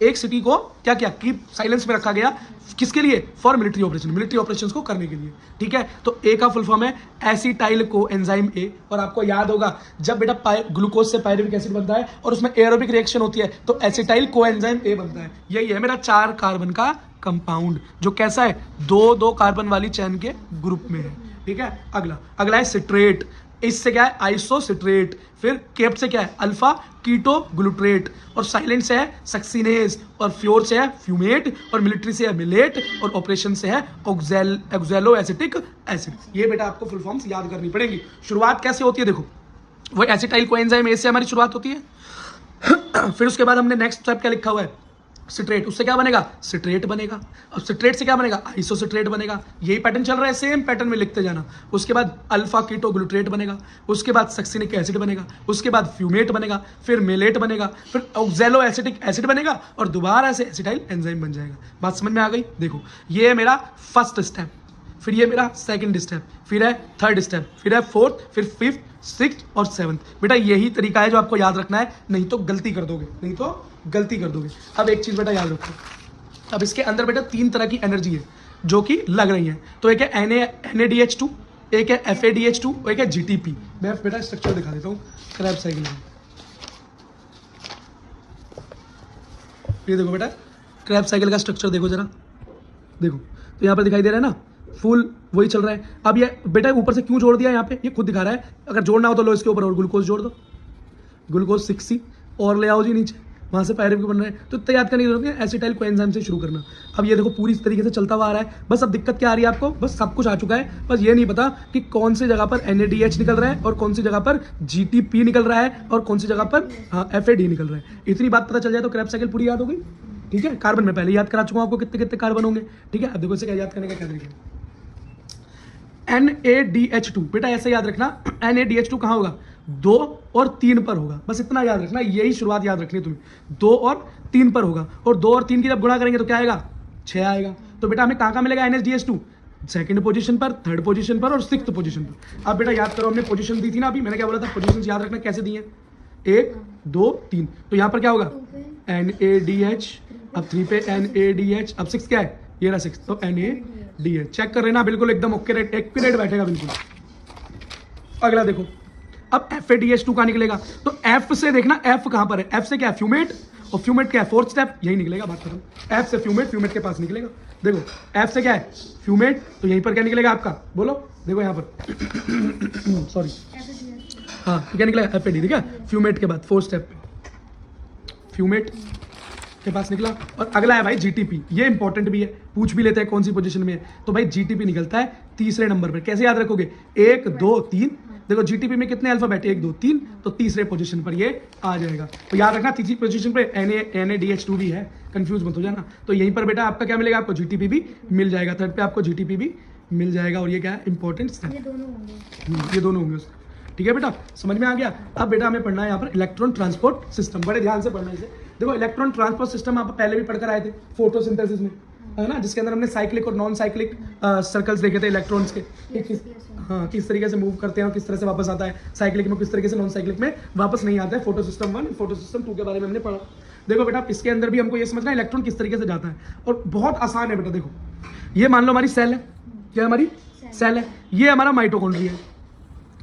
एक सिटी को क्या किया, कीप साइलेंस में रखा गया, किसके लिए, for military operation, military operations को करने के लिए। ठीक है। तो ए का फुल फॉर्म है एसिटाइल को एंजाइम ए, और आपको याद होगा जब बेटा ग्लूकोज से पायरुविक एसिड बनता है और उसमें एरोबिक रिएक्शन होती है तो एसिटाइल को एंजाइम ए बनता है। यही है मेरा 4 कार्बन का कंपाउंड, जो कैसा है, 2-2 कार्बन वाली चैन के ग्रुप में है। ठीक है। अगला है सिट्रेट, इससे क्या है, आइसोसिट्रेट, फिर केप्ट से क्या है, अल्फा कीटो ग्लूट्रेट, और साइलेंट से है सक्सीनेज, और फ्योर से है फ्यूमेट, और मिलिट्री से है मिलेट, और ऑपरेशन से है ऑक्सैलो एसिटिक एसिड। ये बेटा आपको फुल फॉर्म्स याद करनी पड़ेगी। शुरुआत कैसे होती है, देखो वो एसिटाइल कोएंजाइम ए से हमारी शुरुआत होती है फिर उसके बाद हमने नेक्स्ट स्टेप क्या लिखा हुआ है, सिट्रेट, उससे क्या बनेगा, सिट्रेट बनेगा, और सिट्रेट से क्या बनेगा, आइसोसिट्रेट बनेगा। यही पैटर्न चल रहा है, सेम पैटर्न में लिखते जाना। उसके बाद अल्फा कीटो ग्लूट्रेट बनेगा, उसके बाद सक्सिनिक एसिड बनेगा, उसके बाद फ्यूमेट बनेगा, फिर मेलेट बनेगा, फिर ऑक्सैलो एसिटिक एसिड बनेगा, और दोबारा से एसिटाइल एंजाइम बन जाएगा। बात समझ में आ गई। देखो ये है मेरा फर्स्ट स्टेप, फिर ये मेरा सेकंड स्टेप, फिर है थर्ड स्टेप, फिर है फोर्थ, फिर 5th, 6th और 7th। बेटा यही तरीका है जो आपको याद रखना है, नहीं तो गलती कर दोगे, अब एक चीज बेटा याद रखो, अब इसके अंदर बेटा 3 तरह की एनर्जी है जो कि लग रही है। तो एक है NaDH2, एक है FADH2, और एक है GTP। मैं बेटा स्ट्रक्चर दिखा देता हूँ क्रैब साइकिल में। ये देखो बेटा क्रैब साइकिल का स्ट्रक्चर देखो जरा, देखो तो यहाँ पर दिखाई दे रहा है ना, फुल वही चल रहा है। अब ये बेटा ऊपर से क्यों जोड़ दिया, यहाँ पे ये खुद दिखा रहा है, अगर जोड़ना हो तो लो इसके ऊपर और ग्लूकोज जोड़ दो, ग्लूकोज 6C, और ले आओ जी नीचे, वहाँ से पायरुविक बन रहे हैं। तो इतना याद करने की जरूरत है, एसिटाइल कोएंजाइम से शुरू करना। अब ये देखो पूरी इस तरीके से चलता हुआ आ रहा है। बस अब दिक्कत क्या आ रही है आपको, बस सब कुछ आ चुका है, बस ये नहीं पता कि कौन सी जगह पर NaDH निकल रहा है और कौन सी जगह पर GTP निकल रहा है और कौन सी जगह पर FAD निकल रहा है। इतनी बात पता चल जाए तो क्रैब साइकिल पूरी याद हो गई। ठीक है। कार्बन में पहले याद करा चुका हूँ आपको कितने कितने कार्बन होंगे। ठीक है। अब देखो इसे क्या याद करने का क्या तरीका है, NaDH2 बेटा ऐसे याद रखना, NaDH2 कहाँ होगा, 2 और 3 पर होगा, बस इतना याद रखना, यही शुरुआत याद रखनी है तुम्हें, 2 और 3 पर होगा, और 2 और 3 की जब गुणा करेंगे तो क्या आएगा, 6 आएगा। तो बेटा हमें कहाँ मिलेगा NaDH2, 2nd पोजीशन पर, 3rd पोजीशन पर और 6th पोजीशन पर। अब बेटा याद करो, हमने पोजीशन दी थी ना अभी, मैंने क्या बोला था, पोजीशन याद रखना कैसे दी है, 1 2 3। तो यहाँ पर क्या होगा, NaDH, अब 3 पे NaDH, अब 6 क्या है, ये रहा 6, तो NaDH चेक कर लेना, बिल्कुल एकदम एक्यूरेट बैठेगा बिल्कुल। अगला देखो, अब FADH2 का निकलेगा, तो F से देखना F कहां पर है, F से क्या है, फ्यूमेट, और फ्यूमेट क्या है, 4th स्टेप, यही निकलेगा, बात खत्म। F से फ्यूमेट, फ्यूमेट के पास निकलेगा। देखो F से क्या है, फ्यूमेट, तो यहीं पर क्या निकलेगा आपका, बोलो, देखो यहाँ पर सॉरी, हाँ क्या निकलेगा, FAD। ठीक है। फ्यूमेट के बाद 4th स्टेप पे फ्यूमेट के पास निकला, और अगला है भाई GTP। ये इंपॉर्टेंट भी है, पूछ भी लेते हैं कौन सी पोजीशन में है, तो भाई GTP निकलता है 3रे नंबर पर। कैसे याद रखोगे, 1 2 3, देखो GTP में कितने अल्फाबेट, 1 2 3, तो 3रे पोजीशन पर ये आ जाएगा। तो याद रखना 3री पोजीशन पे NaDH2 भी है, कंफ्यूज मत हो जाना। तो यहीं पर बेटा आपका क्या मिलेगा, आपको GTP भी मिल जाएगा, 3rd पे आपको GTP भी मिल जाएगा, और ये क्या है, इंपॉर्टेंट स्टेप, ये दोनों होंगे उसके। ठीक है बेटा, समझ में आ गया। अब बेटा हमें पढ़ना है यहाँ पर इलेक्ट्रॉन ट्रांसपोर्ट सिस्टम, बड़े ध्यान से पढ़ना है इसे। देखो इलेक्ट्रॉन ट्रांसपोर्ट सिस्टम आप पहले भी पढ़कर आए थे फोटोसिंथेसिस में, है ना, जिसके अंदर हमने साइक्लिक और नॉन साइक्लिक सर्कल्स देखे थे इलेक्ट्रॉन्स के, किस तरीके से मूव करते हैं और किस तरह से वापस आता है, साइक्लिक में किस तरीके से नॉन साइक्लिक में वापस नहीं आता है। फोटो सिस्टम 1, फोटो सिस्टम 2 के बारे में हमने पढ़ा। देखो बेटा इसके अंदर भी हमको ये समझना है इलेक्ट्रॉन किस तरीके से जाता है, और बहुत आसान है बेटा। देखो ये मान लो हमारी सेल है, क्या हमारी सेल है, ये हमारा माइटोकॉन्ड्रिया है,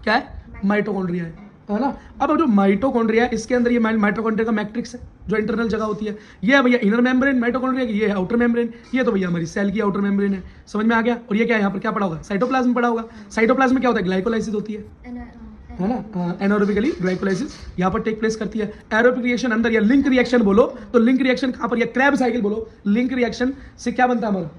क्या है, माइटोकॉन्ड्रिया है ना। अब जो माइटोकॉन्ड्रिया है इसके अंदर ये माइटोकॉन्ड्रिया का मैट्रिक्स है, जो इंटरनल जगह होती है। ये है भैया इनर मेम्ब्रेन माइटोकॉन्ड्रिया की, ये है आउटर मेम्ब्रेन, ये तो भैया हमारी सेल की आउटर मेम्ब्रेन है। समझ में आ गया। और ये क्या है, यहाँ पर क्या पड़ा होगा, साइटोप्लाज्म पड़ा होगा। साइटोप्लाज्म में क्या होता है, ग्लाइकोलाइसिस होती है ना, एनारोबिकली ग्लाइकोलाइसिस यहाँ पर टेक प्लेस करती है। एरोबिक रिएक्शन अंदर, या लिंक रिएक्शन बोलो तो लिंक रिएक्शन कहाँ पर, या क्रैब साइकिल बोलो, लिंक रिएक्शन से क्या बनता है हमारा,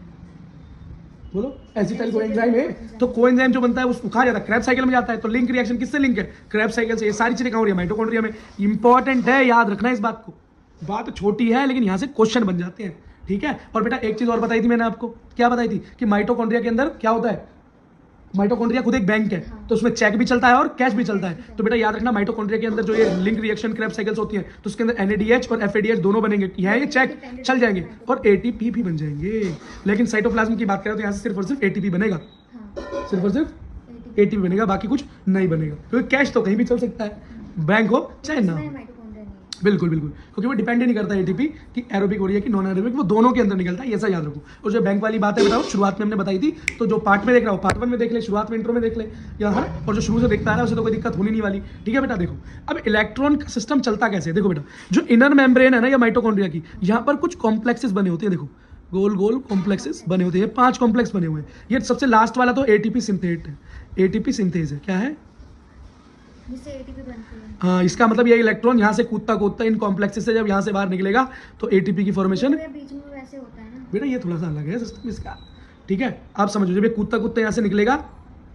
बोलो एसिटाइल कोएंजाइम है, तो कोएंजाइम जो बनता है वो कहाँ जाता है, क्रैब साइकिल में जाता है। तो लिंक रिएक्शन किससे लिंक है, क्रैब साइकिल से। ये सारी चीजें कहाँ हो रही है, माइटोकॉन्ड्रिया में। इंपॉर्टेंट है, याद रखना इस बात को। बात छोटी है लेकिन यहाँ से क्वेश्चन बन जाते हैं, ठीक है। और बेटा एक चीज और बताई थी मैंने आपको, क्या बताई थी कि माइटोकॉन्ड्रिया के अंदर क्या होता है, माइटोकॉन्ड्रिया खुद एक बैंक है, तो उसमें चेक भी चलता है और कैश भी चलता है। तो बेटा याद रखना माइटोकॉन्ड्रिया के अंदर जो ये लिंक रिएक्शन क्रैब साइकिल्स होती हैं, तो उसके अंदर NADH और FADH दोनों बनेंगे, यहाँ ये चेक चल जाएंगे और ATP भी बन जाएंगे। लेकिन साइटोप्लाज्म की बात करें तो यहाँ से सिर्फ और सिर्फ ATP बनेगा, सिर्फ और सिर्फ ATP बनेगा, बाकी कुछ नहीं बनेगा। क्योंकि कैश तो कहीं भी चल सकता है, बैंक हो चाहे ना हो। बिल्कुल बिल्कुल, क्योंकि वो डिपेंड ही नहीं करता ATP कि एरोबिक हो रही है कि नॉन एरोबिक, वो दोनों के अंदर निकलता है, ऐसा याद रखो। और जो बैंक वाली बात है बताओ, शुरुआत में हमने बताई थी, तो जो पार्ट में देख रहा हो पार्ट 1 में देख ले, शुरुआत में इंट्रो में देख ले यहाँ, और जो शुरू से देखता आ रहा है उसे तो कोई दिक्कत होनी नहीं वाली, ठीक है बेटा। देखो अब इलेक्ट्रॉन का सिस्टम चलता कैसे है, देखो बेटा जो इनर मेम्ब्रेन है ना या माइटोकॉन्ड्रिया की, यहाँ पर कुछ कॉम्प्लेक्सेस बने होते हैं, देखो गोल गोल कॉम्प्लेक्सेस बने होते हैं, 5 कॉम्प्लेक्स बने हुए हैं। ये सबसे लास्ट वाला तो ATP सिंथेट है, ATP सिंथेज है, क्या है, जिससे ATP बनती है। हाँ, इसका मतलब ये इलेक्ट्रॉन यहाँ से कूदता कूदता इन कॉम्प्लेक्सेस से जब यहाँ से बाहर निकलेगा तो ATP की फॉर्मेशन, बीच में वैसे होता है ना बेटा ये थोड़ा सा अलग है सिस्टम इसका, ठीक है। आप समझो जब ये कूदता कूदता यहाँ से निकलेगा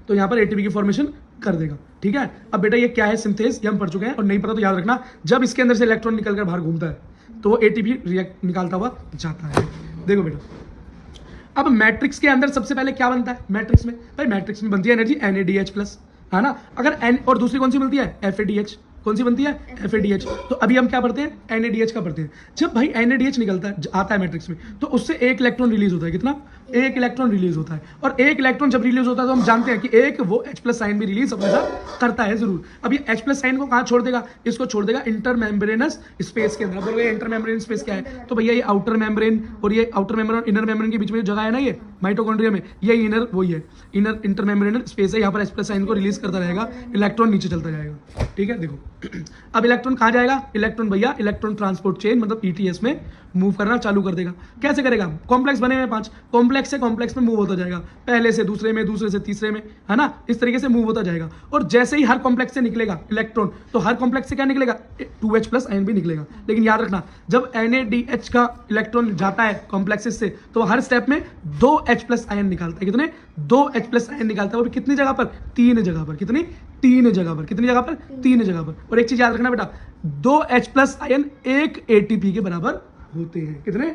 तो यहाँ पर ATP की फॉर्मेशन कर देगा, ठीक है। अब बेटा ये क्या है, सिंथेस, ये हम पढ़ चुके हैं, और नहीं पता तो याद रखना, जब इसके अंदर से इलेक्ट्रॉन निकलकर बाहर घूमता है तो वो ATP रिएक्ट निकालता हुआ जाता है। देखो बेटा अब मैट्रिक्स के अंदर सबसे पहले क्या बनता है, मैट्रिक्स में भाई मैट्रिक्स में बनती है एनर्जी NADH+, है ना। अगर N और दूसरी कौन सी मिलती है, FADH, कौन सी बनती है, FADH। तो अभी हम क्या पढ़ते हैं, NADH का पढ़ते हैं। जब भाई NADH निकलता है, आता है मैट्रिक्स में, तो उससे एक इलेक्ट्रॉन रिलीज होता है, कितना, एक इलेक्ट्रॉन रिलीज होता है। और एक इलेक्ट्रॉन जब रिलीज होता है तो हम जानते हैं कि एक वो H+ साइन भी रिलीज अपने साथ करता है जरूर। अब ये H+ साइन को कहाँ छोड़ देगा, इसको छोड़ देगा इंटर मेम्ब्रेनस स्पेस के अंदर। बोलोगे इंटर मेम्ब्रेन स्पेस क्या है, तो भैया ये आउटर मेम्ब्रेन, और ये आउटर मेम्ब्रेन और इनर मेम्ब्रेन के बीच में जो जगह है ना, ये माइटोकॉन्ड्रिया में, ये इनर वही है, इनर इंटर मेम्ब्रेनल स्पेस है। यहाँ पर H+ साइन को रिलीज करता रहेगा, इलेक्ट्रॉन नीचे चलता जाएगा, ठीक है। देखो अब इलेक्ट्रॉन कहाँ जाएगा, इलेक्ट्रॉन भैया इलेक्ट्रॉन ट्रांसपोर्ट चेन मतलब ETS में मूव करना चालू कर देगा। कैसे करेगा, कॉम्प्लेक्स बने हुए 5, कॉम्प्लेक्स से कॉम्प्लेक्स में मूव होता जाएगा, पहले से दूसरे में, दूसरे से तीसरे में, है ना, इस तरीके से मूव होता जाएगा। और जैसे ही हर कॉम्प्लेक्स से निकलेगा इलेक्ट्रॉन, तो हर कॉम्प्लेक्स से क्या निकलेगा, 2H+ आयन भी निकलेगा। लेकिन याद रखना जब NADH का इलेक्ट्रॉन जाता है कॉम्प्लेक्सेस से, तो हर स्टेप में 2H+ आयन निकालता है, कितने, 2H+ आयन निकालता है, वो भी कितनी जगह पर, 3 जगह पर, कितनी, 3 जगह पर, कितनी जगह पर, 3 जगह पर। और एक चीज याद रखना बेटा, 2H+ आयन 1 ATP के बराबर होते हैं, कितने,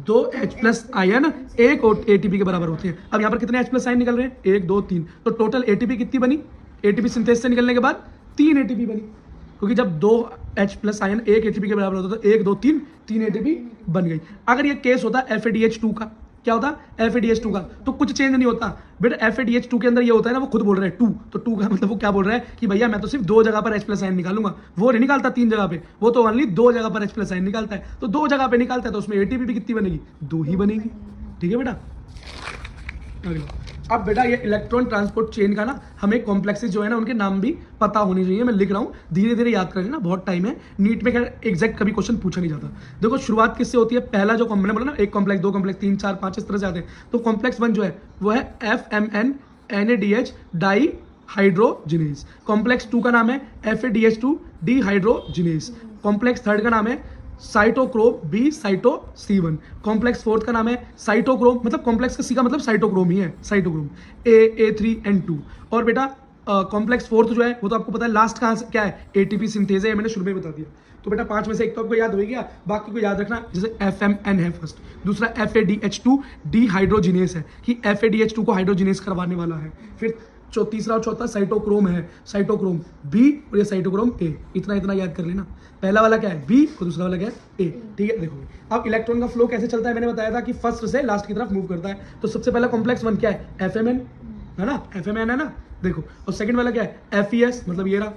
2H+ आयन 1 ATP के बराबर होते हैं। अब यहाँ पर कितने H+ आयन निकल रहे हैं, 1 2 3, तो टोटल ATP कितनी बनी, ATP सिंथेस से निकलने के बाद 3 ATP बनी, क्योंकि जब 2H+ आयन 1 ATP के बराबर होता है तो 1 2 3 ATP बन गई। अगर ये केस होता FADH2 का, क्या होता है FADH2 का, तो कुछ चेंज नहीं होता बेटा। FADH2 के अंदर ये होता है ना, वो खुद बोल रहा है 2, तो 2 का मतलब वो क्या बोल रहा है कि भैया मैं तो सिर्फ 2 जगह पर H+ आयन निकालूंगा, वो नहीं निकालता 3 जगह पे, वो तो ओनली 2 जगह पर H+ आयन निकालता है। तो 2 जगह पे निकालता है तो उसमें ATP भी कितनी बनेगी, 2 ही बनेगी, ठीक है बेटा। अगला अब बेटा ये इलेक्ट्रॉन ट्रांसपोर्ट चेन का ना हमें कॉम्प्लेक्सेस जो है ना उनके नाम भी पता होने चाहिए। मैं लिख रहा हूँ, धीरे धीरे याद कर लेना, बहुत टाइम है। नीट में खैर एग्जैक्ट कभी क्वेश्चन पूछा नहीं जाता। देखो शुरुआत किससे होती है, पहला जो मैंने बोला ना, एक कॉम्प्लेक्स, 2 कॉम्प्लेक्स, 3 4 5 इस तरह से आते हैं। तो कॉम्प्लेक्स 1 जो है वो है FMN NADH die hydrogenase. Complex 2 का नाम है FADH2 डिहाइड्रोजिनेज। कॉम्प्लेक्स 3 का नाम है cytochrome B cyto C1। Complex 4 का नाम है साइटोक्रोम, मतलब कॉम्प्लेक्स का C का मतलब साइटोक्रोम ही है, साइटोक्रोम A3N2। और बेटा कॉम्प्लेक्स 4 जो है वो तो आपको पता है लास्ट कहाँ से क्या है, ATP सिंथेज है, मैंने शुरू में बता दिया। तो बेटा 5 में से एक तो आपको याद हो गया, बाकी को याद रखना। जैसे FMN है फर्स्ट, दूसरा FADH2 डिहाइड्रोजिनेज है कि FADH2 को हाइड्रोजिनेज करवाने वाला है। फिर तीसरा और चौथा साइटोक्रोम है, साइटोक्रोम B और ये साइटोक्रोम A। इतना इतना याद कर लेना। पहला वाला क्या है B और दूसरा वाला क्या है A, ठीक है। देखो अब इलेक्ट्रॉन का फ्लो कैसे चलता है, मैंने बताया था कि फर्स्ट से लास्ट की तरफ मूव करता है। तो सबसे पहला कॉम्प्लेक्स 1 क्या है, FMN है ना, FMN है ना। देखो और सेकंड वाला क्या है FES, मतलब ये रहा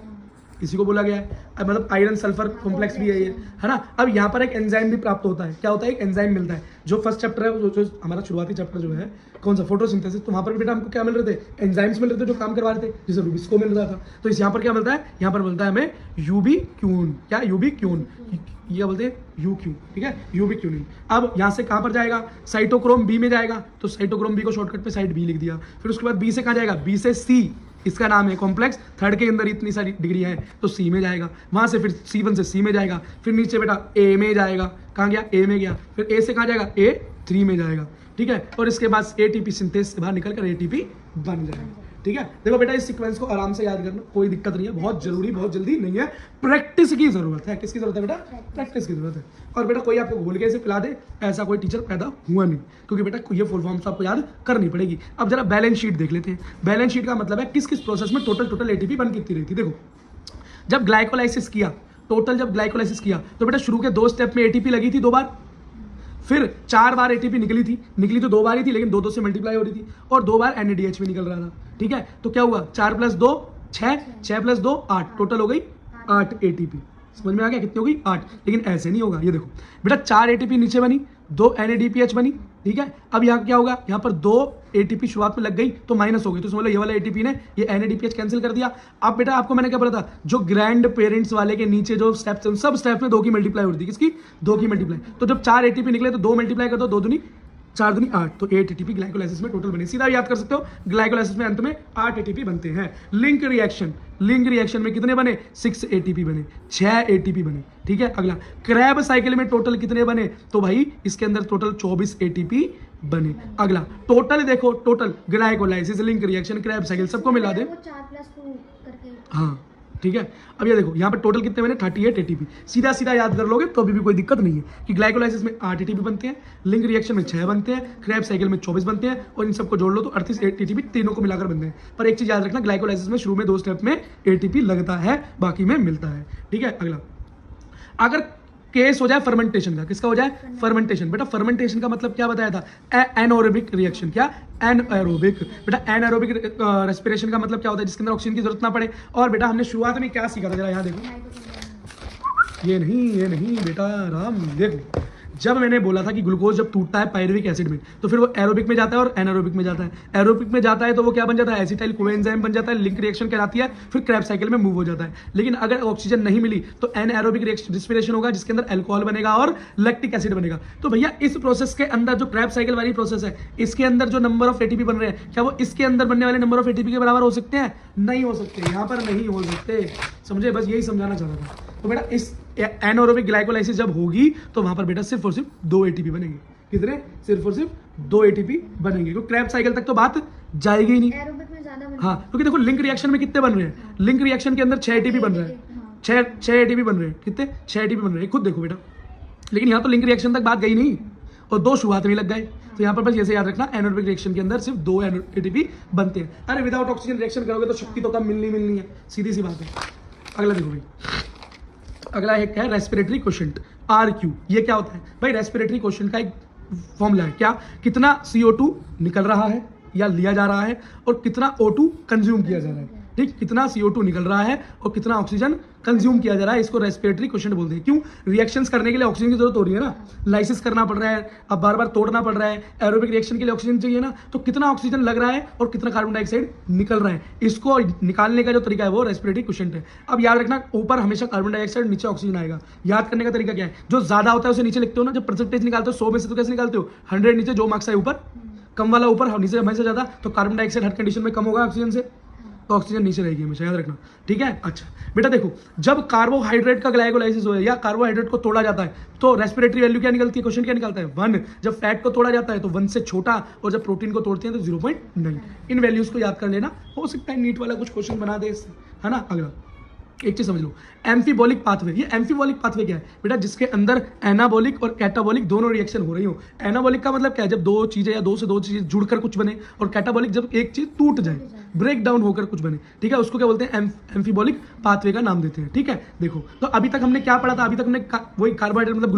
इसी को बोला गया है। अब मतलब आयरन सल्फर कॉम्प्लेक्स भी है ये, है ना। अब यहाँ पर एक एंजाइम भी प्राप्त होता है। क्या होता है? एक एंजाइम मिलता है। जो फर्स्ट चैप्टर है, जो हमारा शुरुआती चैप्टर जो है कौन सा, फोटोसिंथेसिस, तो वहाँ पर बेटा हमको क्या मिल रहे थे? एंजाइम्स मिल रहे थे जो काम करवा रहे थे, जैसे रुबिस्को मिल रहा था। तो इस यहाँ पर क्या मिलता है? यहाँ पर मिलता है हमें यूबिक्यून। क्या? यूबिक्यून, ये क्या बोलते हैं? यूक्यू, ठीक है, यूबिक्यूनिन। अब यहाँ से कहाँ पर जाएगा? साइटोक्रोम बी में जाएगा, तो साइटोक्रोम बी को शॉर्टकट पे साइट बी लिख दिया। फिर उसके बाद बी से कहाँ जाएगा? बी से सी, इसका नाम है कॉम्प्लेक्स, थर्ड के अंदर इतनी सारी डिग्री है तो सी में जाएगा। वहां से फिर C1 से सी में जाएगा, फिर नीचे बेटा ए में जाएगा। कहाँ गया? ए में गया। फिर ए से कहाँ जाएगा? A3 में जाएगा, ठीक है। और इसके बाद ATP सिंथेस से बाहर निकल कर ATP बन जाएगा, ठीक है। देखो बेटा, इस सीक्वेंस को आराम से याद करना, कोई दिक्कत नहीं है, बहुत जरूरी, बहुत जल्दी नहीं है, प्रैक्टिस की जरूरत है। किसकी जरूरत है बेटा? प्रैक्टिस की जरूरत है। और बेटा कोई आपको घोल के ऐसे पिला दे, ऐसा कोई टीचर पैदा हुआ नहीं, क्योंकि बेटा ये फुल फॉर्म्स आपको याद करनी पड़ेगी। अब जरा बैलेंस शीट देख लेते हैं। बैलेंस शीट का मतलब है किस किस प्रोसेस में टोटल ATP बन कितनी रही थी। देखो, जब ग्लाइकोलाइसिस किया, जब ग्लाइकोलाइसिस किया तो बेटा शुरू के 2 स्टेप में ATP लगी थी 2 बार, फिर 4 बार ATP निकली तो 2 बार ही थी, लेकिन 2 से मल्टीप्लाई हो रही थी, और 2 बार NADH में निकल रहा था, ठीक है। तो क्या हुआ? 4 + 2 6, 6 + 2 8, टोटल हो गई 8 ATP। समझ में आ गया? कितनी हो गई? 8। लेकिन ऐसे नहीं होगा, ये देखो बेटा 4 ATP नीचे बनी, 2 NADPH बनी, ठीक है। अब यहाँ क्या होगा? यहाँ पर 2 ATP शुरुआत में लग गई तो माइनस हो गई, तो समझ लो ये वाला ATP ने ये NADPH कैंसिल कर दिया। अब बेटा आपको मैंने क्या बोला था? जो ग्रैंड पेरेंट्स वाले के नीचे जो स्टेप्स, सब स्टेप में 2 की मल्टीप्लाई होती है। किसकी? 2 की मल्टीप्लाई। तो जब 4 ATP निकले तो 2 मल्टीप्लाई कर दो, 2 दूनी 4 दूनी 8, तो 8 ATP ग्लाइकोलाइसिस में टोटल बने। सीधा याद कर सकते हो, ग्लाइकोलाइसिस में अंत में 8 ATP बनते हैं। लिंक रिएक्शन में कितने बने? 6 ATP बने, 6 ATP बने, ठीक है। अगला, क्रैब साइकिल में टोटल कितने बने? तो भाई इसके अंदर टोटल 24 ATP बने। अगला, टोटल देखो, total glycolysis, link reaction, Krebs cycle सबको मिला दे, 4+2 करके। हाँ, ठीक है। अब ये देखो यहाँ पर टोटल कितने बने? 38 ATP। सीधा याद कर लोगे तो भी कोई दिक्कत नहीं है कि ग्लाइकोलाइसिस में 8 ATP बनते हैं, लिंक रिएक्शन में 6 बनते हैं, क्रैब साइकिल में 24 बनते हैं, और इन सबको जोड़ लो तो 38 ATP तीनों को मिलाकर बनते हैं। पर एक चीज याद रखना, ग्लाइकोलाइसिस में शुरू में 2 स्टेप में ATP लगता है, बाकी में मिलता है, ठीक है। अगला, अगर केस हो जाए फर्मेंटेशन का, किसका हो जाए? फर्मेंटेशन। बेटा फर्मेंटेशन का मतलब क्या बताया था? Anaerobic reaction. क्या? एनएरोबिक। बेटा एनएरोबिक रेस्पिरेशन का मतलब क्या होता है? जिसके अंदर ऑक्सीजन की जरूरत ना पड़े। और बेटा हमने शुरुआत में क्या सीखा था? जरा यहाँ देखो, ये नहीं बेटा राम, देखो जब मैंने बोला था कि ग्लूकोज जब टूटता है पायरुविक एसिड में तो फिर वो एरोबिक में जाता है और एनारोबिक में जाता है। एरोबिक में जाता है तो वो क्या बन जाता है? एसिटाइल कोएंजाइम बन जाता है, लिंक रिएक्शन कहलाती है, फिर क्रैब साइकिल में मूव हो जाता है। लेकिन अगर ऑक्सीजन नहीं मिली तो एनएरोबिक रेस्पिरेशन होगा, जिसके अंदर अल्कोहल बनेगा और लैक्टिक एसिड बनेगा। तो भैया इस प्रोसेस के अंदर जो क्रैब साइकिल वाली प्रोसेस है, इसके अंदर जो नंबर ऑफ एटीपी बन रहे हैं, क्या वो इसके अंदर बनने वाले नंबर ऑफ एटीपी के बराबर हो सकते हैं? नहीं हो सकते, यहाँ पर नहीं हो सकते। समझे? बस यही समझाना चाह रहा था। तो बेटा इस एनारोबिक ग्लाइकोलाइसिस जब होगी तो वहां पर बेटा सिर्फ और सिर्फ 2 एटीपी बनेंगे। कितने? सिर्फ और सिर्फ 2 एटीपी बनेंगे, क्योंकि क्रैब साइकिल तक तो बात जाएगी ही नहीं। एरोबिक में ज्यादा बनेंगे। हाँ, क्योंकि देखो लिंक रिएक्शन में कितने बन रहे हैं? लिंक रिएक्शन के अंदर 6 एटीपी बन रहे हैं, 6 एटीपी बन रहे हैं। कितने? 6 एटीपी बन रहे हैं, खुद देखो बेटा। लेकिन यहाँ तो लिंक रिएक्शन तक बात गई नहीं और 2 शुरुआत में लग गए। तो यहाँ पर बस ऐसे याद रखना, एनारोबिक रिएक्शन के अंदर सिर्फ 2 एटीपी बनते हैं। अरे विदाउट ऑक्सीजन रिएक्शन करोगे तो शक्ति तो कम मिलनी है, सीधी सी बात है। अगला देखो भाई, अगला एक है रेस्पिरेटरी क्वोशिएंट, RQ। ये क्या होता है भाई? रेस्पिरेटरी क्वोशिएंट का एक फॉर्मूला है। क्या? कितना CO2 निकल रहा है या लिया जा रहा है और कितना O2 कंज्यूम किया जा रहा है। ठीक, कितना CO2 निकल रहा है और कितना ऑक्सीजन कंज्यूम किया जा रहा है, इसको रेस्पिरेटरी क्वोशिएंट बोलते हैं। क्यों? रिएक्शंस करने के लिए ऑक्सीजन की जरूरत हो रही है ना, लाइसिस करना पड़ रहा है, अब बार बार तोड़ना पड़ रहा है, एरोबिक रिएक्शन के लिए ऑक्सीजन चाहिए ना, तो कितना ऑक्सीजन लग रहा है और कितना कार्बन डाइऑक्साइड निकल रहा है, इसको निकालने का जो तरीका है वो रेस्पिरेटरी क्वोशिएंट है। अब याद रखना, ऊपर हमेशा कार्बन डाइऑक्साइड, नीचे ऑक्सीजन आएगा। याद करने का तरीका क्या है? जो ज्यादा होता है उसे नीचे लिखते हो ना, जब परसेंटेज निकालते हो 100 में से तो कैसे निकालते हो? 100 नीचे, जो मार्क्स है ऊपर, कम वाला ऊपर, नीचे हमेशा ज्यादा, तो कार्बन डाइऑक्साइड हर कंडीशन में कम होगा ऑक्सीजन से, तो ऑक्सीजन नीचे रहेगी हमेशा, याद रखना। ठीक है? अच्छा बेटा देखो, जब कार्बोहाइड्रेट का ग्लाइकोलाइसिस हो या कार्बोहाइड्रेट को तोड़ा जाता है तो रेस्पिरेटरी वैल्यू क्या निकलती है? क्वेश्चन क्या निकलता है? 1। जब फैट को तोड़ा जाता है तो 1 से छोटा, और जब प्रोटीन को तोड़ते हैं तो 0.9। इन वैल्यूज को याद कर लेना, हो सकता है नीट वाला कुछ क्वेश्चन बना दे इससे, है ना। अगला एक चीज समझ लो, एम्फीबॉलिक पाथवे। ये एम्फीबॉलिक पाथवे क्या है बेटा? जिसके अंदर एनाबॉलिक और कैटाबॉलिक दोनों रिएक्शन हो रही हो। एनाबॉलिक का मतलब क्या है? जब 2 चीजें या 2 से 2 चीजें जुड़कर कुछ बने, और कैटाबॉलिक जब एक चीज टूट जाए, ब्रेक डाउन होकर कुछ बने। ठीक है, उसको क्या बोलते हैं? एम्फीबॉलिक पाथवे का नाम देते हैं। ठीक है, देखो तो अभी तक हमने क्या पढ़ा था? अभी तक हमने वही कार्बोहाइड्रेट मतलब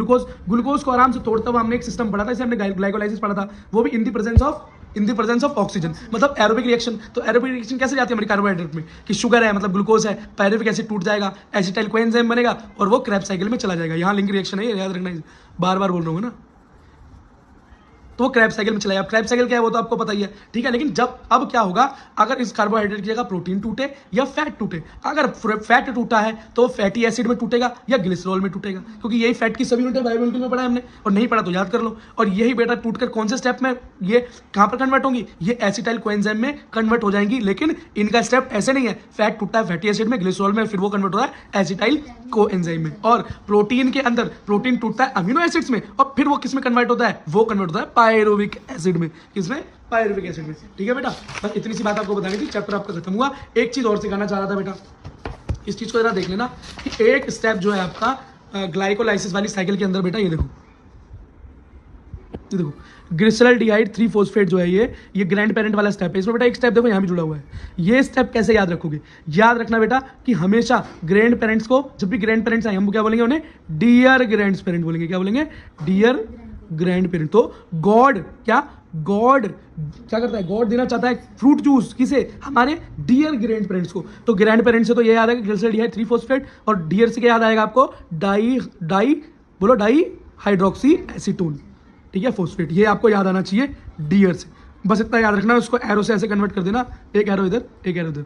ग्लूकोज को आराम से तोड़ता हुआ हमने एक सिस्टम पढ़ा था, इसे हमने ग्लाइकोलाइसिस पढ़ा था, वो भी in the presence of in the presence of oxygen, मतलब एरोबिक रिएक्शन। तो एरोबिक रिएक्शन कैसे जाती है हमारी कार्बोहाइड्रेट में कि शुगर है मतलब ग्लूकोज है, पायरुविक एसिड टूट जाएगा, एसिटाइल कोएंजाइम बनेगा और वो क्रेब्स साइकिल में चला जाएगा। यहाँ लिंक रिएक्शन है, याद रखना, बार बार बोल रहा हूँ ना, तो वो क्रैब साइकिल में चला जाए। अब क्रैब साइकिल क्या है वो तो आपको पता ही है, ठीक है। लेकिन जब अब क्या होगा, अगर इस कार्बोहाइड्रेट की जगह प्रोटीन टूटे या फैट टूटे, अगर फैट टूटा है तो फैटी एसिड में टूटेगा या ग्लिसरॉल में टूटेगा, क्योंकि यही फैट की सभी यूनिट बायोकेमिस्ट्री में पढ़ा है हमने, और नहीं पढ़ा तो याद कर लो। और यही बेटा टूटकर कौन से स्टेप में ये कहां पर कन्वर्ट होंगी, ये एसिटाइल कोएंजाइम में कन्वर्ट हो जाएंगी। लेकिन इनका स्टेप ऐसे नहीं है, फैट टूटा है फैटी एसिड में, ग्लिसरॉल में, फिर वो कन्वर्ट हो रहा है एसिटाइल कोएंजाइम में। और प्रोटीन के अंदर प्रोटीन टूटता है अमीनो एसिड्स में, और फिर वो किस में कन्वर्ट होता है, वो कन्वर्ट होता है पायरुविक एसिड में। किसमें, पायरुविक एसिड में, ठीक है बेटा। बस इतनी सी बात आपको बतानी थी, चैप्टर आपका खत्म हुआ। एक चीज और सिखाना चाह रहा था बेटा, इस चीज को जरा देख लेना कि एक स्टेप जो है आपका ग्लाइकोलाइसिस वाली साइकिल के अंदर बेटा, ये देखो ग्लिसरॉल्डिहाइड 3-फॉस्फेट जो है ये ग्रैंड पेरेंट वाला स्टेप है। इसमें बेटा एक स्टेप देखो यहाँ भी जुड़ा हुआ है। ये स्टेप कैसे याद रखोगे, याद रखना बेटा कि हमेशा ग्रैंड पेरेंट्स को, जब भी ग्रैंड पेरेंट्स आए हम क्या बोलेंगे उन्हें, डियर ग्रैंड पेरेंट बोलेंगे। क्या बोलेंगे, डियर ग्रैंड पेरेंट। तो गॉड क्या करता है, गॉड देना चाहता है फ्रूट जूस किसे, हमारे डियर ग्रैंड पेरेंट्स को। तो ग्रैंड पेरेंट्स से तो ये याद है ग्लिसरॉल्डिहाइड 3-फॉस्फेट, और डियर से क्या याद आएगा आपको, डाई हाइड्रोक्सी एसीटोन, ठीक है, फॉस्फेट। ये आपको याद आना चाहिए डियर से, बस इतना याद रखना। उसको एरो से ऐसे कन्वर्ट कर देना, एक एरो इधर एक एरो इधर,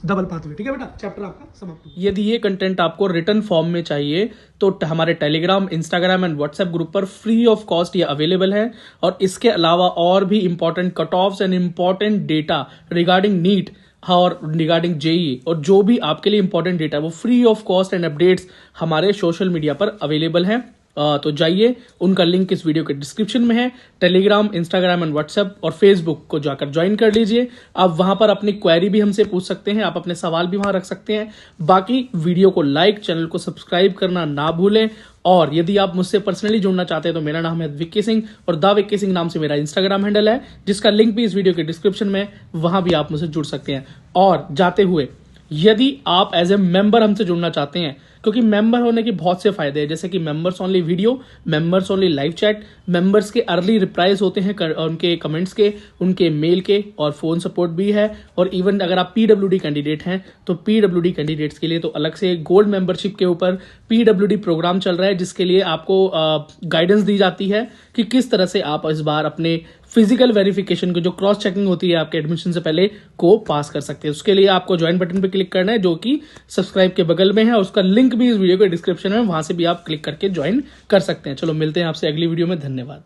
डबल पाथवे, ठीक है बेटा। चैप्टर आपका समाप्त। यदि ये कंटेंट आपको रिटन फॉर्म में चाहिए तो हमारे Telegram, Instagram and WhatsApp group पर फ्री ऑफ कॉस्ट ये अवेलेबल है। और इसके अलावा और भी important cut offs and important data regarding NEET और रिगार्डिंग जेई और जो भी आपके लिए इंपॉर्टेंट डेटा वो free of cost and updates हमारे सोशल मीडिया पर अवेलेबल है। तो जाइए, उनका लिंक इस वीडियो के डिस्क्रिप्शन में है। टेलीग्राम, इंस्टाग्राम एंड व्हाट्सएप और फेसबुक को जाकर ज्वाइन कर लीजिए। आप वहां पर अपनी क्वेरी भी हमसे पूछ सकते हैं, आप अपने सवाल भी वहां रख सकते हैं। बाकी वीडियो को लाइक, चैनल को सब्सक्राइब करना ना भूलें। और यदि आप मुझसे पर्सनली जुड़ना चाहते हैं तो मेरा नाम है विक्की सिंह और द विक्की सिंह नाम से मेरा इंस्टाग्राम हैंडल है, जिसका लिंक भी इस वीडियो के डिस्क्रिप्शन में, वहां भी आप मुझसे जुड़ सकते हैं। और जाते हुए, यदि आप एज ए मेंबर हमसे जुड़ना चाहते हैं, क्योंकि मेंबर होने के बहुत से फायदे हैं, जैसे कि members only video, members only live chat, members के अर्ली रिप्लाईज होते हैं उनके कमेंट्स के, उनके मेल के, और फोन सपोर्ट भी है। और इवन अगर आप पीडब्ल्यूडी कैंडिडेट हैं तो पीडब्ल्यूडी कैंडिडेट्स के लिए तो अलग से गोल्ड मेंबरशिप के ऊपर पीडब्ल्यूडी प्रोग्राम चल रहा है, जिसके लिए आपको गाइडेंस दी जाती है कि किस तरह से आप इस बार अपने फिजिकल वेरिफिकेशन को, जो क्रॉस चेकिंग होती है आपके एडमिशन से पहले, को पास कर सकते हैं। उसके लिए आपको ज्वाइन बटन पे क्लिक करना है, जो कि सब्सक्राइब के बगल में है, और उसका लिंक भी इस वीडियो के डिस्क्रिप्शन में, वहां से भी आप क्लिक करके ज्वाइन कर सकते हैं। चलो मिलते हैं आपसे अगली वीडियो में, धन्यवाद।